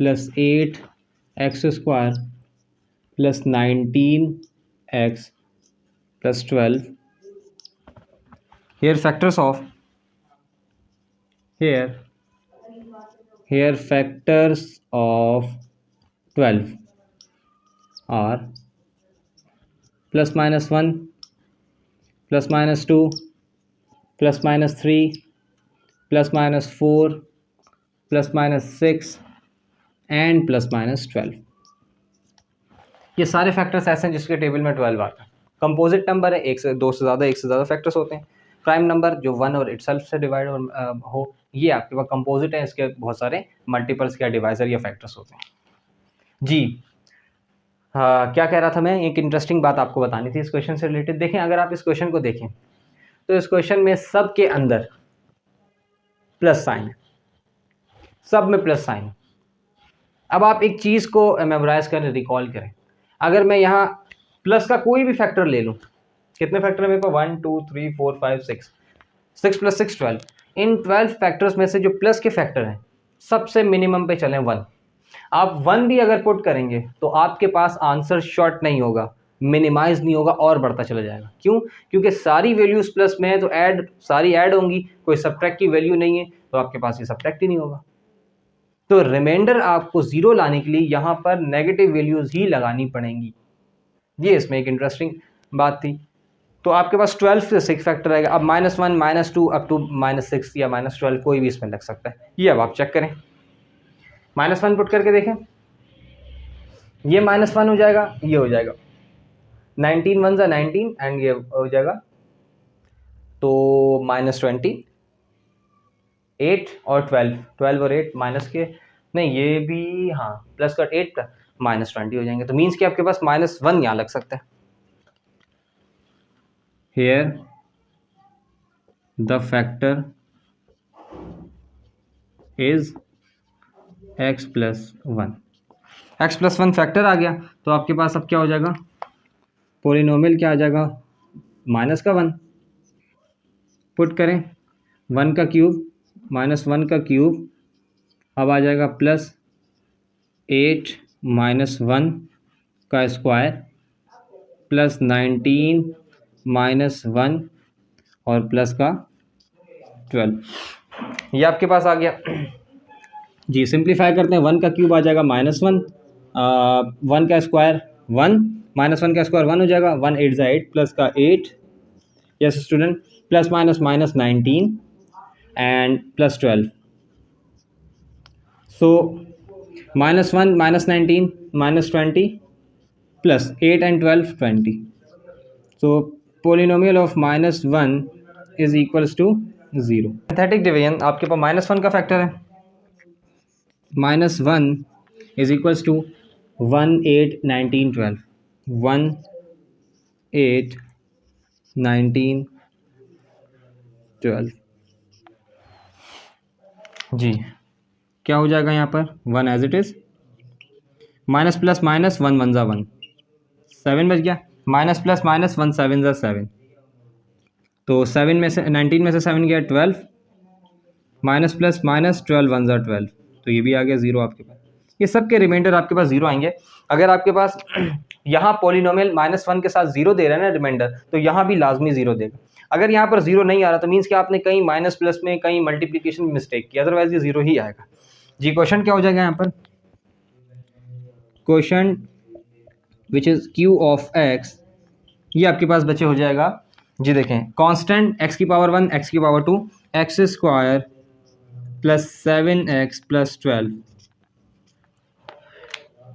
plus 8x square plus 19x plus 12. Here factors of here factors of 12 are plus minus 1, plus minus 2, plus minus 3, plus minus 4, plus minus 6 and plus minus 12। ये सारे factors ऐसे हैं जिसके table में 12 आता है। Composite number है, एक से दो से ज़्यादा फैक्टर्स होते हैं। प्राइम नंबर जो 1 और इटसेल्फ से डिवाइड हो, ये आपके पास कंपोजिट है, इसके बहुत सारे मल्टीपल्स या डिवाइजर या फैक्टर्स होते हैं जी। हाँ, क्या कह रहा था मैं, एक इंटरेस्टिंग बात आपको बतानी थी इस क्वेश्चन से रिलेटेड। देखें, अगर आप इस क्वेश्चन को देखें तो इस क्वेश्चन में सब के अंदर प्लस साइन है, सब में प्लस साइन है। अब आप एक चीज़ को मेमोराइज करें, रिकॉल करें। अगर मैं यहाँ प्लस का कोई भी फैक्टर ले लूँ, कितने फैक्टर है मेरे पास, 1 2 3 4 5 6, 6 प्लस 6 12। इन 12 फैक्टर्स में से जो प्लस के फैक्टर हैं सबसे मिनिमम पे चलें 1। आप 1 भी अगर पुट करेंगे तो आपके पास आंसर शॉर्ट नहीं होगा, मिनिमाइज नहीं होगा और बढ़ता चला जाएगा। क्यों? क्योंकि सारी वैल्यूज प्लस में है तो सारी ऐड होंगी, कोई सब्ट्रैक्ट की वैल्यू नहीं है तो आपके पास ये सब्ट्रैक्ट ही नहीं होगा। तो रिमाइंडर आपको जीरो लाने के लिए यहाँ पर नेगेटिव वैल्यूज ही लगानी पड़ेंगी। ये इसमें एक इंटरेस्टिंग बात थी। तो आपके पास 12 से 6 फैक्टर आएगा। अब -1 -2 अप टू -6 या -12 कोई भी इसमें लग सकता है। ये अब आप चेक करें, -1 पुट करके देखें, ये -1 हो जाएगा, ये हो जाएगा 19 1 19 एंड ये हो जाएगा तो -20, 8 और 12 और 8 माइनस के नहीं, ये भी हाँ प्लस का 8 -20 हो जाएंगे। तो मीन्स कि आपके पास -1 यहाँ लग सकता है। Here the factor is x plus 1। x plus 1 factor आ गया तो आपके पास अब क्या हो जाएगा, पोलिनोमियल क्या आ जाएगा, -1 पुट करें, 1 का क्यूब -1 का क्यूब अब आ जाएगा +8 -1 का स्क्वायर प्लस 19 -1 और प्लस का 12। ये आपके पास आ गया जी। सिंप्लीफाई करते हैं, 1 का क्यूब आ जाएगा -1, 1 का स्क्वायर 1, -1 का स्क्वायर 1 हो जाएगा, 1 8 ज़ा 8 प्लस का 8, yes student, plus minus -19 and plus 12। So -1 -19 -20 plus 8 and 12 20। So polynomial of -1 is equals to 0। Synthetic division आपके पास -1 का फैक्टर है, -1 इज इक्वल्स टू 1 8 19 12, 1 8 19 12 जी। क्या हो जाएगा यहाँ पर 1 as it is, minus plus minus 1 1 ज़ा 1, 7 बच गया, माइनस प्लस माइनस 1 7 ज़ा 7, तो 7 में से 19 में से 7 गया 12, माइनस प्लस माइनस 12 1 ज़ा 12, तो ये भी आ गया 0 आपके पास। ये सब के रिमाइंडर आपके पास 0 आएंगे। अगर आपके पास यहाँ पॉलिनोमियल -1 के साथ 0 दे रहा है ना रिमाइंडर, तो यहाँ भी लाजमी 0 देगा। अगर यहाँ पर 0 नहीं आ रहा तो मीन्स कि आपने कहीं माइनस प्लस में कहीं मल्टीप्लिकेशन में मिस्टेक किया, अदरवाइज ये 0 ही आएगा जी। क्वेश्चन क्या हो जाएगा यहाँ पर, question which is q of x, ये आपके पास बच्चे हो जाएगा जी। देखें कांस्टेंट x की पावर 1 x की power 2 x square plus 7x plus 12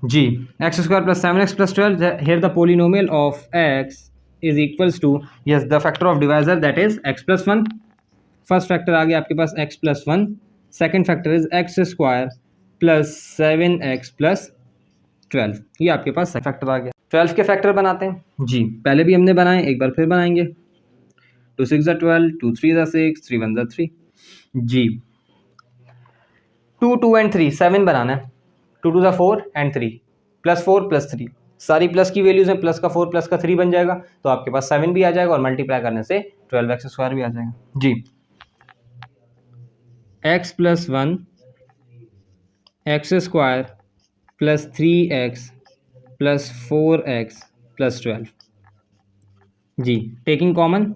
जी, x square plus 7x plus 12, here the polynomial of x is equals to, yes, the factor of divisor that is x plus 1, first factor आ गया आपके पास x plus 1, second factor is x square plus 7x plus 12, ये आपके पास factor आ गया। 12 के factor बनाते हैं जी, पहले भी हमने बनाए, एक बार फिर बनाएंगे। 2 6 ज़ा 12, 2 3 ज़ा 6, 3 1 ज़ा 3 जी। 2 2 एंड 3 7 बनाना है, 2 2 ज़ा 4 एंड 3 प्लस 4 प्लस 3, सारी प्लस की वैल्यूज हैं, प्लस का 4 प्लस का 3 बन जाएगा, तो आपके पास 7 भी आ जाएगा और मल्टीप्लाई करने से 12x स्क्वायर भी आ जाएगा जी। x plus 1 x square plus 3x plus 4x plus 12 जी। टेकिंग कॉमन,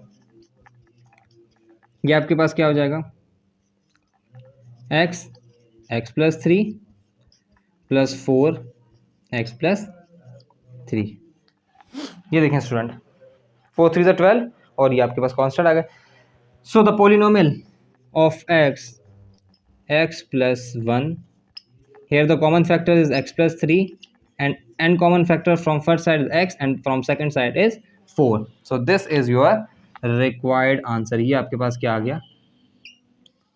ये आपके पास क्या हो जाएगा, x plus 3 plus 4x plus 3, ये देखें स्टूडेंट 4 3 ज़ा 12 और ये आपके पास कांस्टेंट आ गया। So the polynomial of x plus 1, here the common factor is x plus 3 and common factor from first side is x and from second side is 4, so this is your required answer। ये आपके पास क्या आ गया,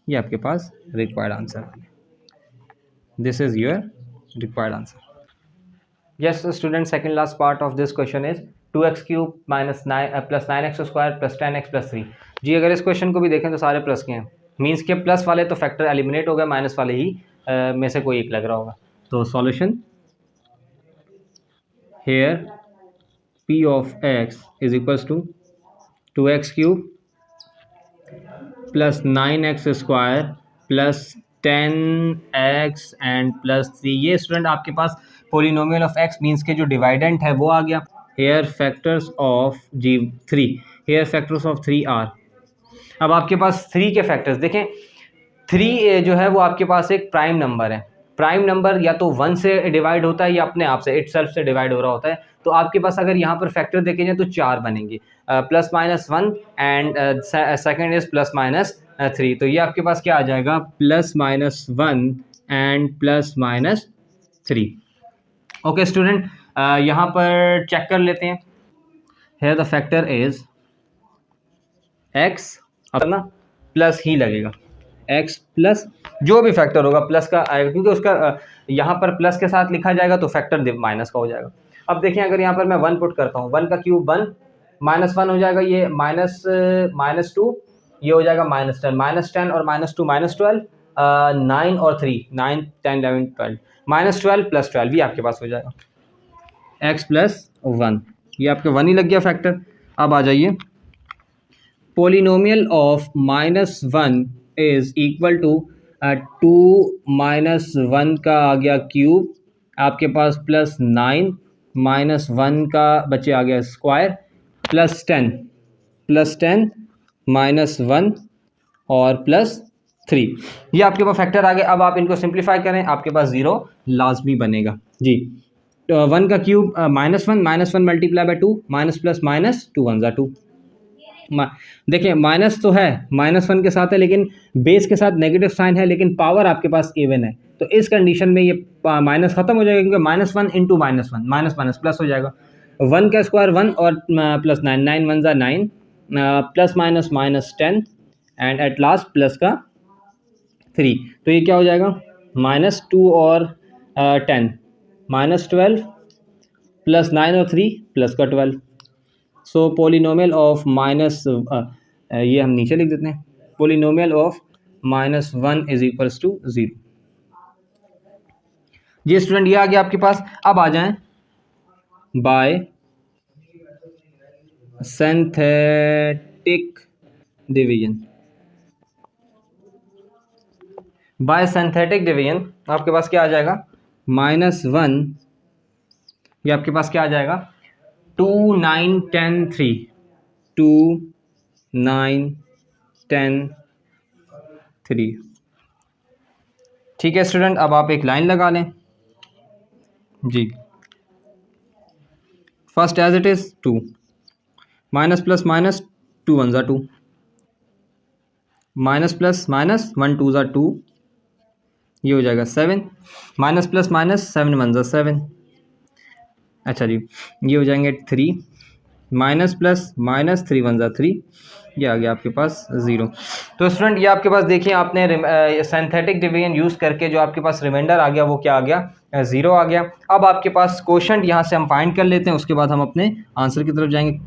ये आपके पास required answer आ गया, this is your required answer। yes student, second last part of this question is 2x cube minus 9 plus 9x square plus 10x plus 3 जी। अगर इस क्वेश्चन को भी देखें तो सारे प्लस के हैं, मीन्स के प्लस वाले तो फैक्टर एलिमिनेट हो गए, माइनस वाले ही में से कोई एक लग रहा होगा। तो solution here p of x is equals to 2x cube plus 9x square plus 10x and plus 3, ये स्टूडेंट आपके पास पोलिनोमियल ऑफ x मीन्स के जो डिवाइडेंट है वो आ गया। हेयर फैक्टर्स ऑफ जी 3, हेयर फैक्टर्स ऑफ 3 आर, अब आपके पास 3 के फैक्टर्स देखें। 3 जो है वो आपके पास एक प्राइम नंबर है, प्राइम नंबर या तो 1 से डिवाइड होता है या अपने आप से इटसेल्फ से डिवाइड हो रहा होता है। तो आपके पास अगर यहाँ पर फैक्टर देखे जाए तो 4 बनेंगे, plus minus 1 and second is plus minus 3, तो ये आपके पास क्या आ जाएगा, plus minus 1 and plus minus 3। Okay student, यहाँ पर चेक कर लेते हैं। Here the factor is x, अब ना प्लस ही लगेगा, x प्लस जो भी फैक्टर होगा प्लस का आएगा, क्योंकि उसका यहाँ पर प्लस के साथ लिखा जाएगा तो फैक्टर माइनस का हो जाएगा। अब देखिए अगर यहाँ पर मैं 1 पुट करता हूँ, 1 का क्यूब 1 माइनस 1 हो जाएगा, ये माइनस 2, ये हो जाएगा -10 और -2 -12, 9 और 3 9 10 11 12 -12 प्लस 12 ये आपके पास हो जाएगा x प्लस 1, ये आपके 1 ही लग गया फैक्टर। अब आ जाइए, polynomial of -1 is equal to 2 minus 1 का आ गया क्यूब आपके पास प्लस 9 माइनस 1 का बच्चे आ गया स्क्वायर प्लस 10 माइनस 1 और प्लस 3, ये आपके पास फैक्टर आ गए। अब आप इनको सिंप्लीफाई करें, आपके पास 0 लाजमी बनेगा जी। 1 का cube -1 multiply by 2 minus plus minus 2 1 ज़ा 2। देखिए माइनस तो है, -1 के साथ है लेकिन बेस के साथ नेगेटिव साइन है, लेकिन पावर आपके पास इवन है, तो इस कंडीशन में ये माइनस खत्म हो जाएगा, क्योंकि -1 इंटू -1 माइनस प्लस हो जाएगा। 1 का स्क्वायर 1 और प्लस 9 9 1 ज़ा 9 plus minus -10 and at last plus का 3, तो ये क्या हो जाएगा, -2 और 10 -12 प्लस 9 और 3 प्लस का 12। सो पोलिनोमियल ऑफ माइनस ये हम नीचे लिख देते हैं, polynomial of -1 is equals to 0। जी स्टूडेंट, ये आ गया आपके पास। अब आ जाएं by synthetic division. By synthetic division आपके पास क्या आ जाएगा, -1, ये आपके पास क्या आ जाएगा, 2 9 10 3, 2 9 10 3। ठीक है स्टूडेंट, अब आप एक लाइन लगा लें जी। First as it is 2, minus plus minus 2 1 ज़ा 2, माइनस प्लस माइनस 1 2 ज़ा 2, ये हो जाएगा 7, माइनस प्लस माइनस 7 1 ज़ा 7। अच्छा जी, ये हो जाएंगे 3, माइनस प्लस माइनस 3 1 ज़ा 3, ये आ गया आपके पास 0। तो स्टूडेंट ये आपके पास देखिए, आपने सिंथेटिक डिवीजन यूज़ करके जो आपके पास रिमाइंडर आ गया वो क्या आ गया, 0 आ गया। अब आपके पास क्वोशंट यहाँ से हम फाइंड कर लेते हैं, उसके बाद हम अपने आंसर की तरफ जाएंगे।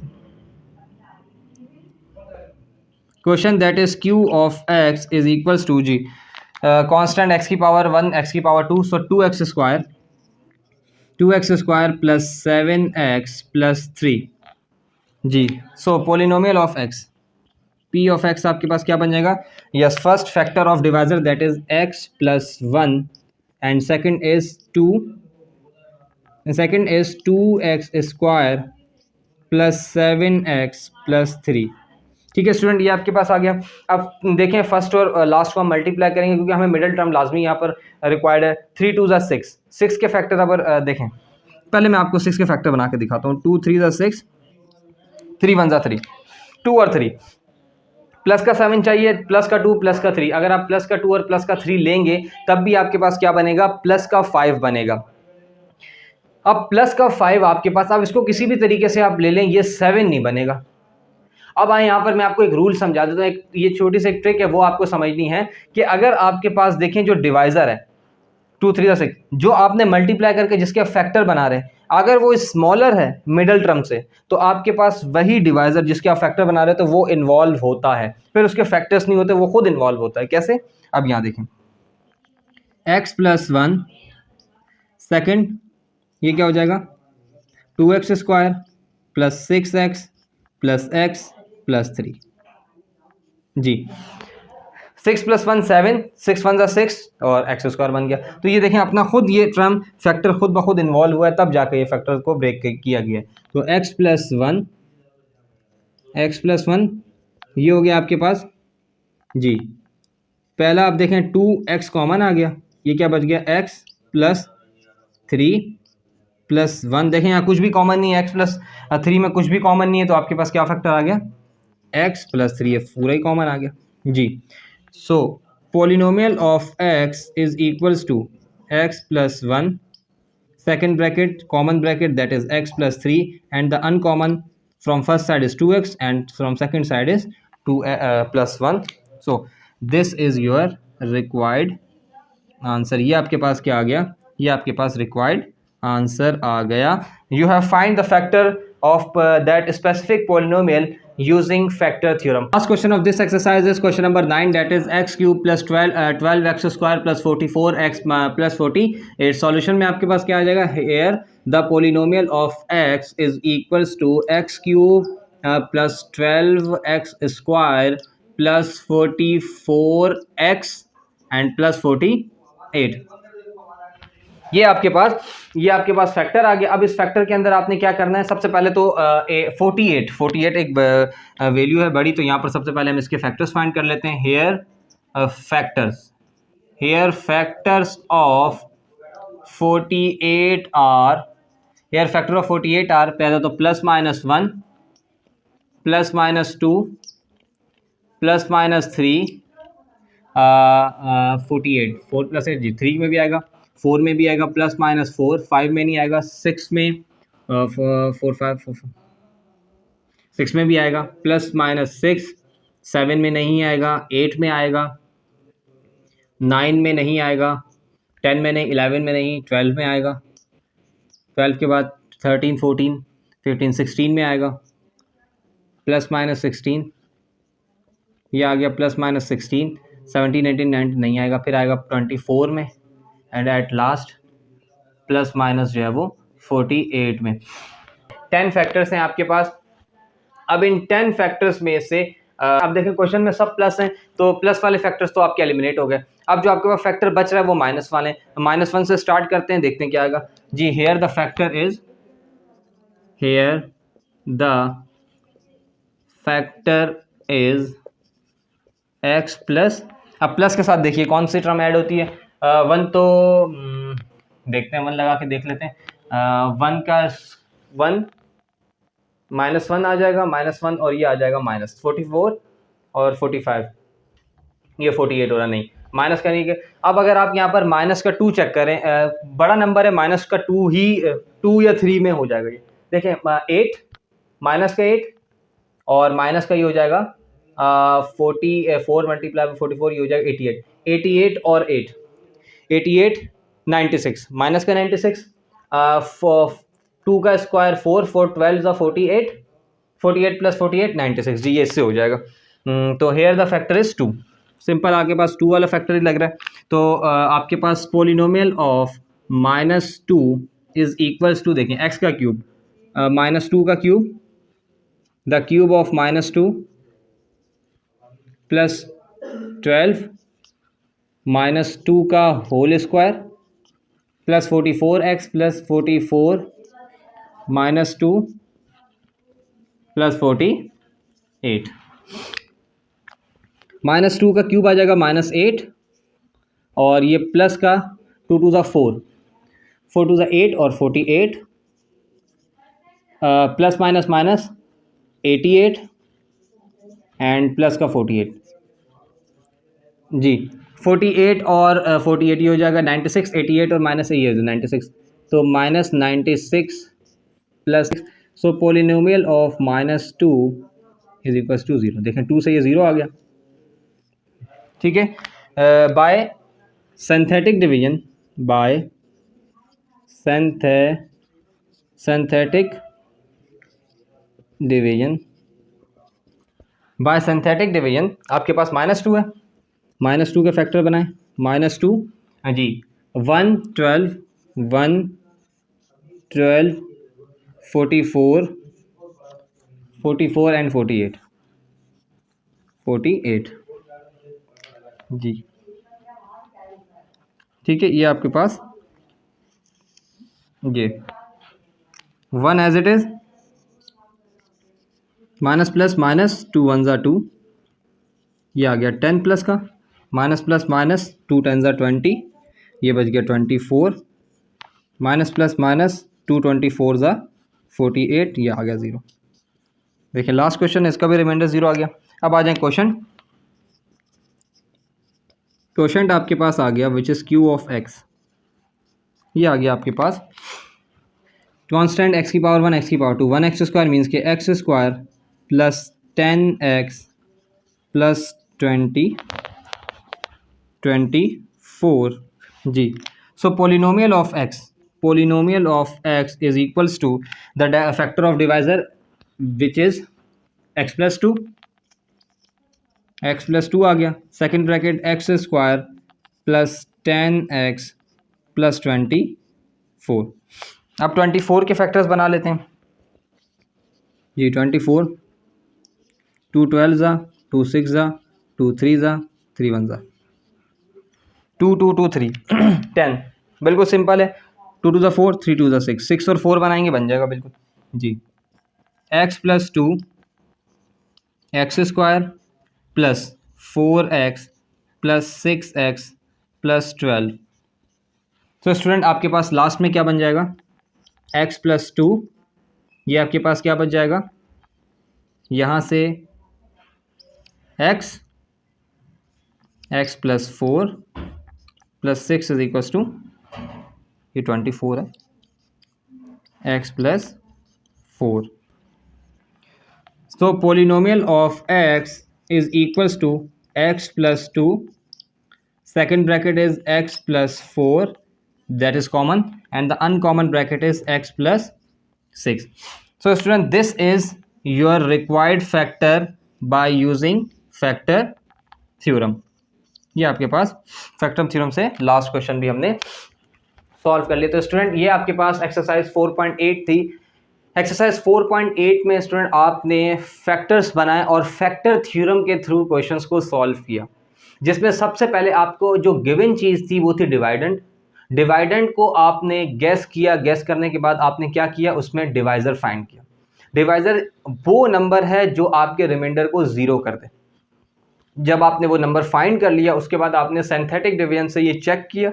Question that is q of x is equals to जी कांस्टेंट x की पावर 1 x की power 2, so 2x square plus 7x plus 3 जी। So polynomial of x, p of x आपके पास क्या बन जाएगा, yes first factor of divisor that is x plus 1 and second is 2x square plus 7x plus 3। ठीक है student, ये आपके पास आ गया। अब देखें फर्स्ट और लास्ट को हम मल्टीप्लाई करेंगे क्योंकि हमें मिडिल टर्म लाजमी यहाँ पर रिक्वायर्ड है। 3 2 ज़ा 6, 6 के फैक्टर अगर देखें, पहले मैं आपको 6 के फैक्टर बना के दिखाता हूँ। 2 3 ज़ा 6, 3 1 ज़ा 3, 2 और 3, प्लस का 7 चाहिए, प्लस का 2 प्लस का 3। अगर आप प्लस का 2 और प्लस का 3 लेंगे तब भी आपके पास क्या बनेगा, प्लस का 5 बनेगा। अब प्लस का 5 आपके पास, अब इसको किसी भी तरीके से आप ले लें, ये 7 नहीं बनेगा। अब आए यहाँ पर मैं आपको एक रूल समझा देता हूँ, ये छोटी सी एक ट्रिक है वो आपको समझनी है कि अगर आपके पास देखें जो डिवाइजर है 2 3 6, जो आपने मल्टीप्लाई करके जिसके फैक्टर बना रहे हैं, अगर वो स्मॉलर है मिडिल टर्म से, तो आपके पास वही डिवाइजर जिसके आप फैक्टर बना रहे हैं तो वो इन्वॉल्व होता है, फिर उसके फैक्टर्स नहीं होते, वो खुद इन्वॉल्व होता है। कैसे, अब यहाँ देखें x प्लस 1 सेकेंड, ये क्या हो जाएगा, 2x square plus 6x plus x plus 3 जी। 6 प्लस 1 7, 6 1 ज़ा 6 और एक्स स्क्वायर बन गया। तो ये देखें अपना खुद ये टर्म फैक्टर खुद ब खुद इन्वॉल्व हुआ है, तब जाकर ये फैक्टर को ब्रेक किया गया है। तो x प्लस 1 ये हो गया आपके पास जी। पहला आप देखें 2x कॉमन आ गया, ये क्या बच गया, x प्लस 3 प्लस 1। देखें यहाँ कुछ भी कॉमन नहीं है, x प्लस 3 में कुछ भी कॉमन नहीं है, तो आपके पास क्या फैक्टर आ गया, x प्लस 3, ये पूरा ही कॉमन आ गया जी। So polynomial of x is equals to x plus 1 second bracket common bracket that is x plus 3 and the uncommon from first side is 2x and from second side is 2 plus 1। So this is your required answer. ये आपके पास क्या आ गया, ये आपके पास required answer आ गया। You have find the factor of that specific polynomial using factor theorem. Last question of this exercise is question number 9, that is x cube plus 12x square plus 44x plus 48. Solution में आपके पास क्या आ जाएगा, here the polynomial of x is equals to x cube plus 12x square plus 44x and plus 48। ये आपके पास factor आ गया। अब इस फैक्टर के अंदर आपने क्या करना है, सबसे पहले तो 48 एक वैल्यू है बड़ी, तो यहाँ पर सबसे पहले हम इसके फैक्टर्स फाइंड कर लेते हैं। Here factors of 48 are, here factor of 48 are, पहले तो plus minus 1 plus minus 2 plus minus 3 48 4 plus 8 जी 3 में भी आएगा, 4 में भी आएगा, प्लस माइनस 4 5 में नहीं आएगा, 6 में 6 में भी आएगा, प्लस माइनस 6 7 में नहीं आएगा, 8 में आएगा, 9 में नहीं आएगा, 10 में नहीं, 11 में नहीं, 12 में आएगा। 12 के बाद 13, 14, 15, 16 में आएगा, प्लस माइनस 16, ये आ गया प्लस माइनस 16, 17, 18, 19 नहीं आएगा, फिर आएगा 24 में, and at last plus minus जो है वो 48 में। 10 फैक्टर्स हैं आपके पास। अब इन 10 फैक्टर्स में से अब देखें क्वेश्चन में सब प्लस हैं, तो प्लस वाले फैक्टर्स तो आपके एलिमिनेट हो गए। अब जो आपके पास फैक्टर बच रहा है वो माइनस वाले हैं। -1 से स्टार्ट करते हैं, देखते हैं क्या आएगा जी। Here the factor is x plus, अब प्लस के साथ देखिए कौन सी टर्म ऐड होती है, 1 तो देखते हैं, 1 लगा के देख लेते हैं। 1 का 1 -1 आ जाएगा, -1 और ये आ जाएगा -44 और 45, ये 48 हो रहा, नहीं माइनस करने के। अब अगर आप यहाँ पर माइनस का 2 चेक करें, बड़ा नंबर है, माइनस का 2 ही 2 या 3 में हो जाएगा। ये देखें 8 माइनस का 8 और माइनस का ये हो जाएगा 44 मल्टीप्लाई 44, ये हो जाएगा 88, 88 और 8, 88, 96 माइनस का 96, 2 का स्क्वायर 4, 4 12 ज़ा 48, 48 प्लस 48 96 जी, ये इससे हो जाएगा। तो here the factor is 2, simple, आपके पास 2 वाला फैक्टर ही लग रहा है। तो आपके पास polynomial of -2 is equals to, देखें x का क्यूब, -2 का cube, the cube of -2 plus 12 -2 का whole square plus 44x plus 44 -2 plus 48, -2 का क्यूब आ जाएगा -8 और ये प्लस का 2 2 ज़ा 4, 4 2 ज़ा 8 और 48, plus minus minus 88 and plus का 48 जी, 48 और 48 ये हो जाएगा 96, 88 और माइनस ये 96, तो -96 plus, so polynomial of -2 is equals to 0। देखें 2 से ये 0 आ गया, ठीक है। Bye synthetic division, by synthetic division आपके पास -2 है, -2 के फैक्टर बनाएं, -2 जी, 1 12 1 12 44 44 एंड 48 जी, ठीक है। ये आपके पास ये 1 as it is, minus plus minus 2 1 ज़ा 2, ये आ गया 10 प्लस का, माइनस प्लस माइनस 2 10 ज़ा 20, ये बच गया 24, माइनस प्लस माइनस 2 24 ज़ा 48, ये आ गया 0। देखिए लास्ट क्वेश्चन, इसका भी रिमाइंडर 0 आ गया। अब आ जाए क्वेश्चन आपके पास आ गया which is q of x, ये आ गया आपके पास कांस्टेंट x की पावर 1 x की पावर 2, 1x स्क्वायर मीन्स के x square plus 10x plus 24 जी। So polynomial of x is equals to the factor of divisor which is x plus 2 आ गया, second bracket x square plus 10x plus 24। अब 24 के factors बना लेते हैं जी। 24 2 12 ज़ा 2 6 ज़ा 2 3 ज़ा 3 1 ज़ा 2 2 2 3 10, बिल्कुल सिंपल है। 2 2 ज़ा 4 3 2 ज़ा 6, 6 और 4 बनाएंगे बन जाएगा बिल्कुल जी। x plus 2 x square plus 4x plus 6x plus 12। तो स्टूडेंट आपके पास लास्ट में क्या बन जाएगा, x प्लस 2, ये आपके पास क्या बच जाएगा, यहाँ से x plus 4 plus 6 is equals to, ये 24 है, x plus 4। So polynomial of x is equals to x plus 2 second bracket is x plus 4, that is common, and the uncommon bracket is x plus 6. So student, this is your required factor by using factor theorem. ये आपके पास factor theorem से last question भी हमने solve कर लिया। तो student ये आपके पास एक्सरसाइज 4.8 थी। एक्सरसाइज 4.8 में स्टूडेंट आपने फैक्टर्स बनाए और फैक्टर थ्योरम के थ्रू क्वेश्चंस को सॉल्व किया, जिसमें सबसे पहले आपको जो गिवन चीज़ थी वो थी डिवाइडेंड। डिवाइडेंड को आपने गैस किया, गैस करने के बाद आपने क्या किया, उसमें डिवाइज़र फाइंड किया। डिवाइज़र वो नंबर है जो आपके रिमाइंडर को ज़ीरो कर दे। जब आपने वो नंबर फाइंड कर लिया उसके बाद आपने सिंथेटिक डिवीजन से ये चेक किया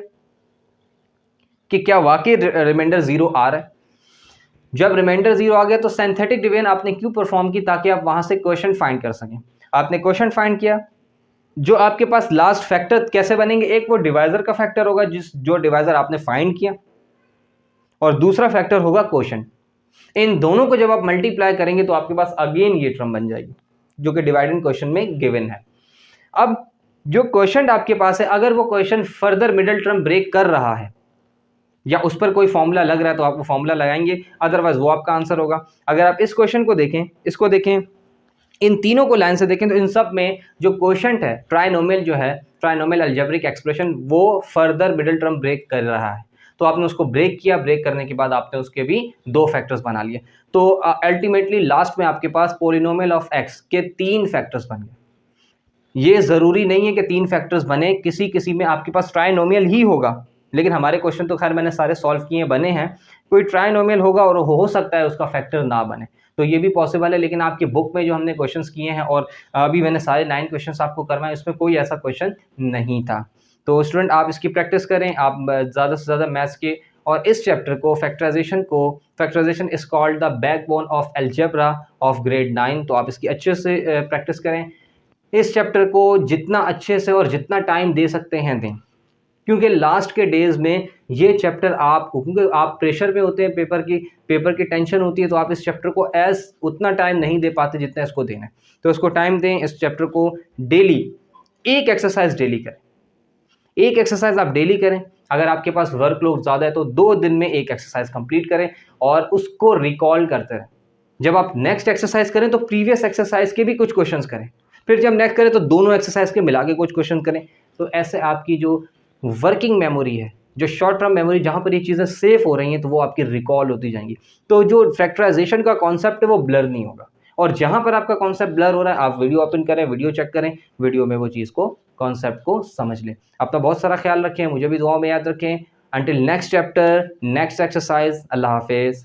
कि क्या वाकई रिमाइंडर ज़ीरो आ रहा है। जब रिमाइंडर ज़ीरो आ गया तो सिंथेटिक डिवीजन आपने क्यों परफॉर्म की, ताकि आप वहाँ से क्वेश्चन फाइंड कर सकें। आपने क्वेश्चन फाइंड किया, जो आपके पास लास्ट फैक्टर कैसे बनेंगे, एक वो डिवाइज़र का फैक्टर होगा जो डिवाइज़र आपने फाइंड किया, और दूसरा फैक्टर होगा क्वोशंट। इन दोनों को जब आप मल्टीप्लाई करेंगे तो आपके पास अगेन ये टर्म बन जाएगी जो कि डिवाइडेंड क्वेश्चन में गिवन है। अब जो क्वेश्चन आपके पास है, अगर वो question further middle term break कर रहा है या उस पर कोई फॉर्मूला लग रहा है तो आप वो फॉर्मूला लगाएंगे, अदरवाइज वो आपका आंसर होगा। अगर आप इस क्वेश्चन को देखें, इसको देखें, इन तीनों को लाइन से देखें तो इन सब में जो क्वोशंट है, ट्राइनोमियल जो है, ट्राइनोमियल अलजेब्रिक एक्सप्रेशन, वो फर्दर मिडिल टर्म ब्रेक कर रहा है। तो आपने उसको ब्रेक किया, ब्रेक करने के बाद आपने उसके भी दो फैक्टर्स बना लिए। तो अल्टीमेटली लास्ट में आपके पास पॉलिनोमियल ऑफ एक्स के तीन फैक्टर्स बन गए। ये ज़रूरी नहीं है कि तीन फैक्टर्स बने, किसी किसी में आपके पास ट्राइनोमियल ही होगा, लेकिन हमारे क्वेश्चन तो खैर मैंने सारे सॉल्व किए बने हैं। कोई ट्राइनोमियल होगा और हो सकता है उसका फैक्टर ना बने, तो ये भी पॉसिबल है। लेकिन आपकी बुक में जो हमने क्वेश्चंस किए हैं और अभी मैंने सारे 9 क्वेश्चंस आपको करवाए, इसमें कोई ऐसा क्वेश्चन नहीं था। तो स्टूडेंट आप इसकी प्रैक्टिस करें, आप ज़्यादा से ज़्यादा मैथ्स के और इस चैप्टर को factorisation is called the backbone of algebra of grade 9। तो आप इसकी अच्छे से प्रैक्टिस करें। इस चैप्टर को जितना अच्छे से और जितना टाइम दे सकते हैं दें, क्योंकि लास्ट के डेज़ में ये चैप्टर आपको, क्योंकि आप प्रेशर पे होते हैं, पेपर की टेंशन होती है, तो आप इस चैप्टर को उतना टाइम नहीं दे पाते जितना इसको देना है। तो इसको टाइम दें, इस चैप्टर को डेली एक एक्सरसाइज डेली करें। एक एक्सरसाइज आप डेली करें। अगर आपके पास वर्कलोड ज़्यादा है तो 2 दिन में एक एक्सरसाइज कंप्लीट करें और उसको रिकॉल करते रहें। जब आप नेक्स्ट एक्सरसाइज करें तो प्रीवियस एक्सरसाइज के भी कुछ क्वेश्चंस करें, फिर जब नेक्स्ट करें तो दोनों एक्सरसाइज के मिला के कुछ क्वेश्चन करें। तो ऐसे आपकी जो वर्किंग मेमोरी है, जो शॉर्ट टर्म मेमोरी, जहाँ पर ये चीज़ें सेफ हो रही हैं, तो वो आपकी रिकॉल होती जाएंगी। तो जो फैक्टराइजेशन का कॉन्सेप्ट है वो ब्लर नहीं होगा, और जहाँ पर आपका कॉन्सेप्ट ब्लर हो रहा है आप वीडियो ओपन करें, वीडियो चेक करें, वीडियो में वो चीज़ को, कॉन्सेप्ट को समझ लें। अपना बहुत सारा ख्याल रखें, मुझे भी दुआ में याद रखें। Until next chapter, next exercise, अल्लाह हाफिज़।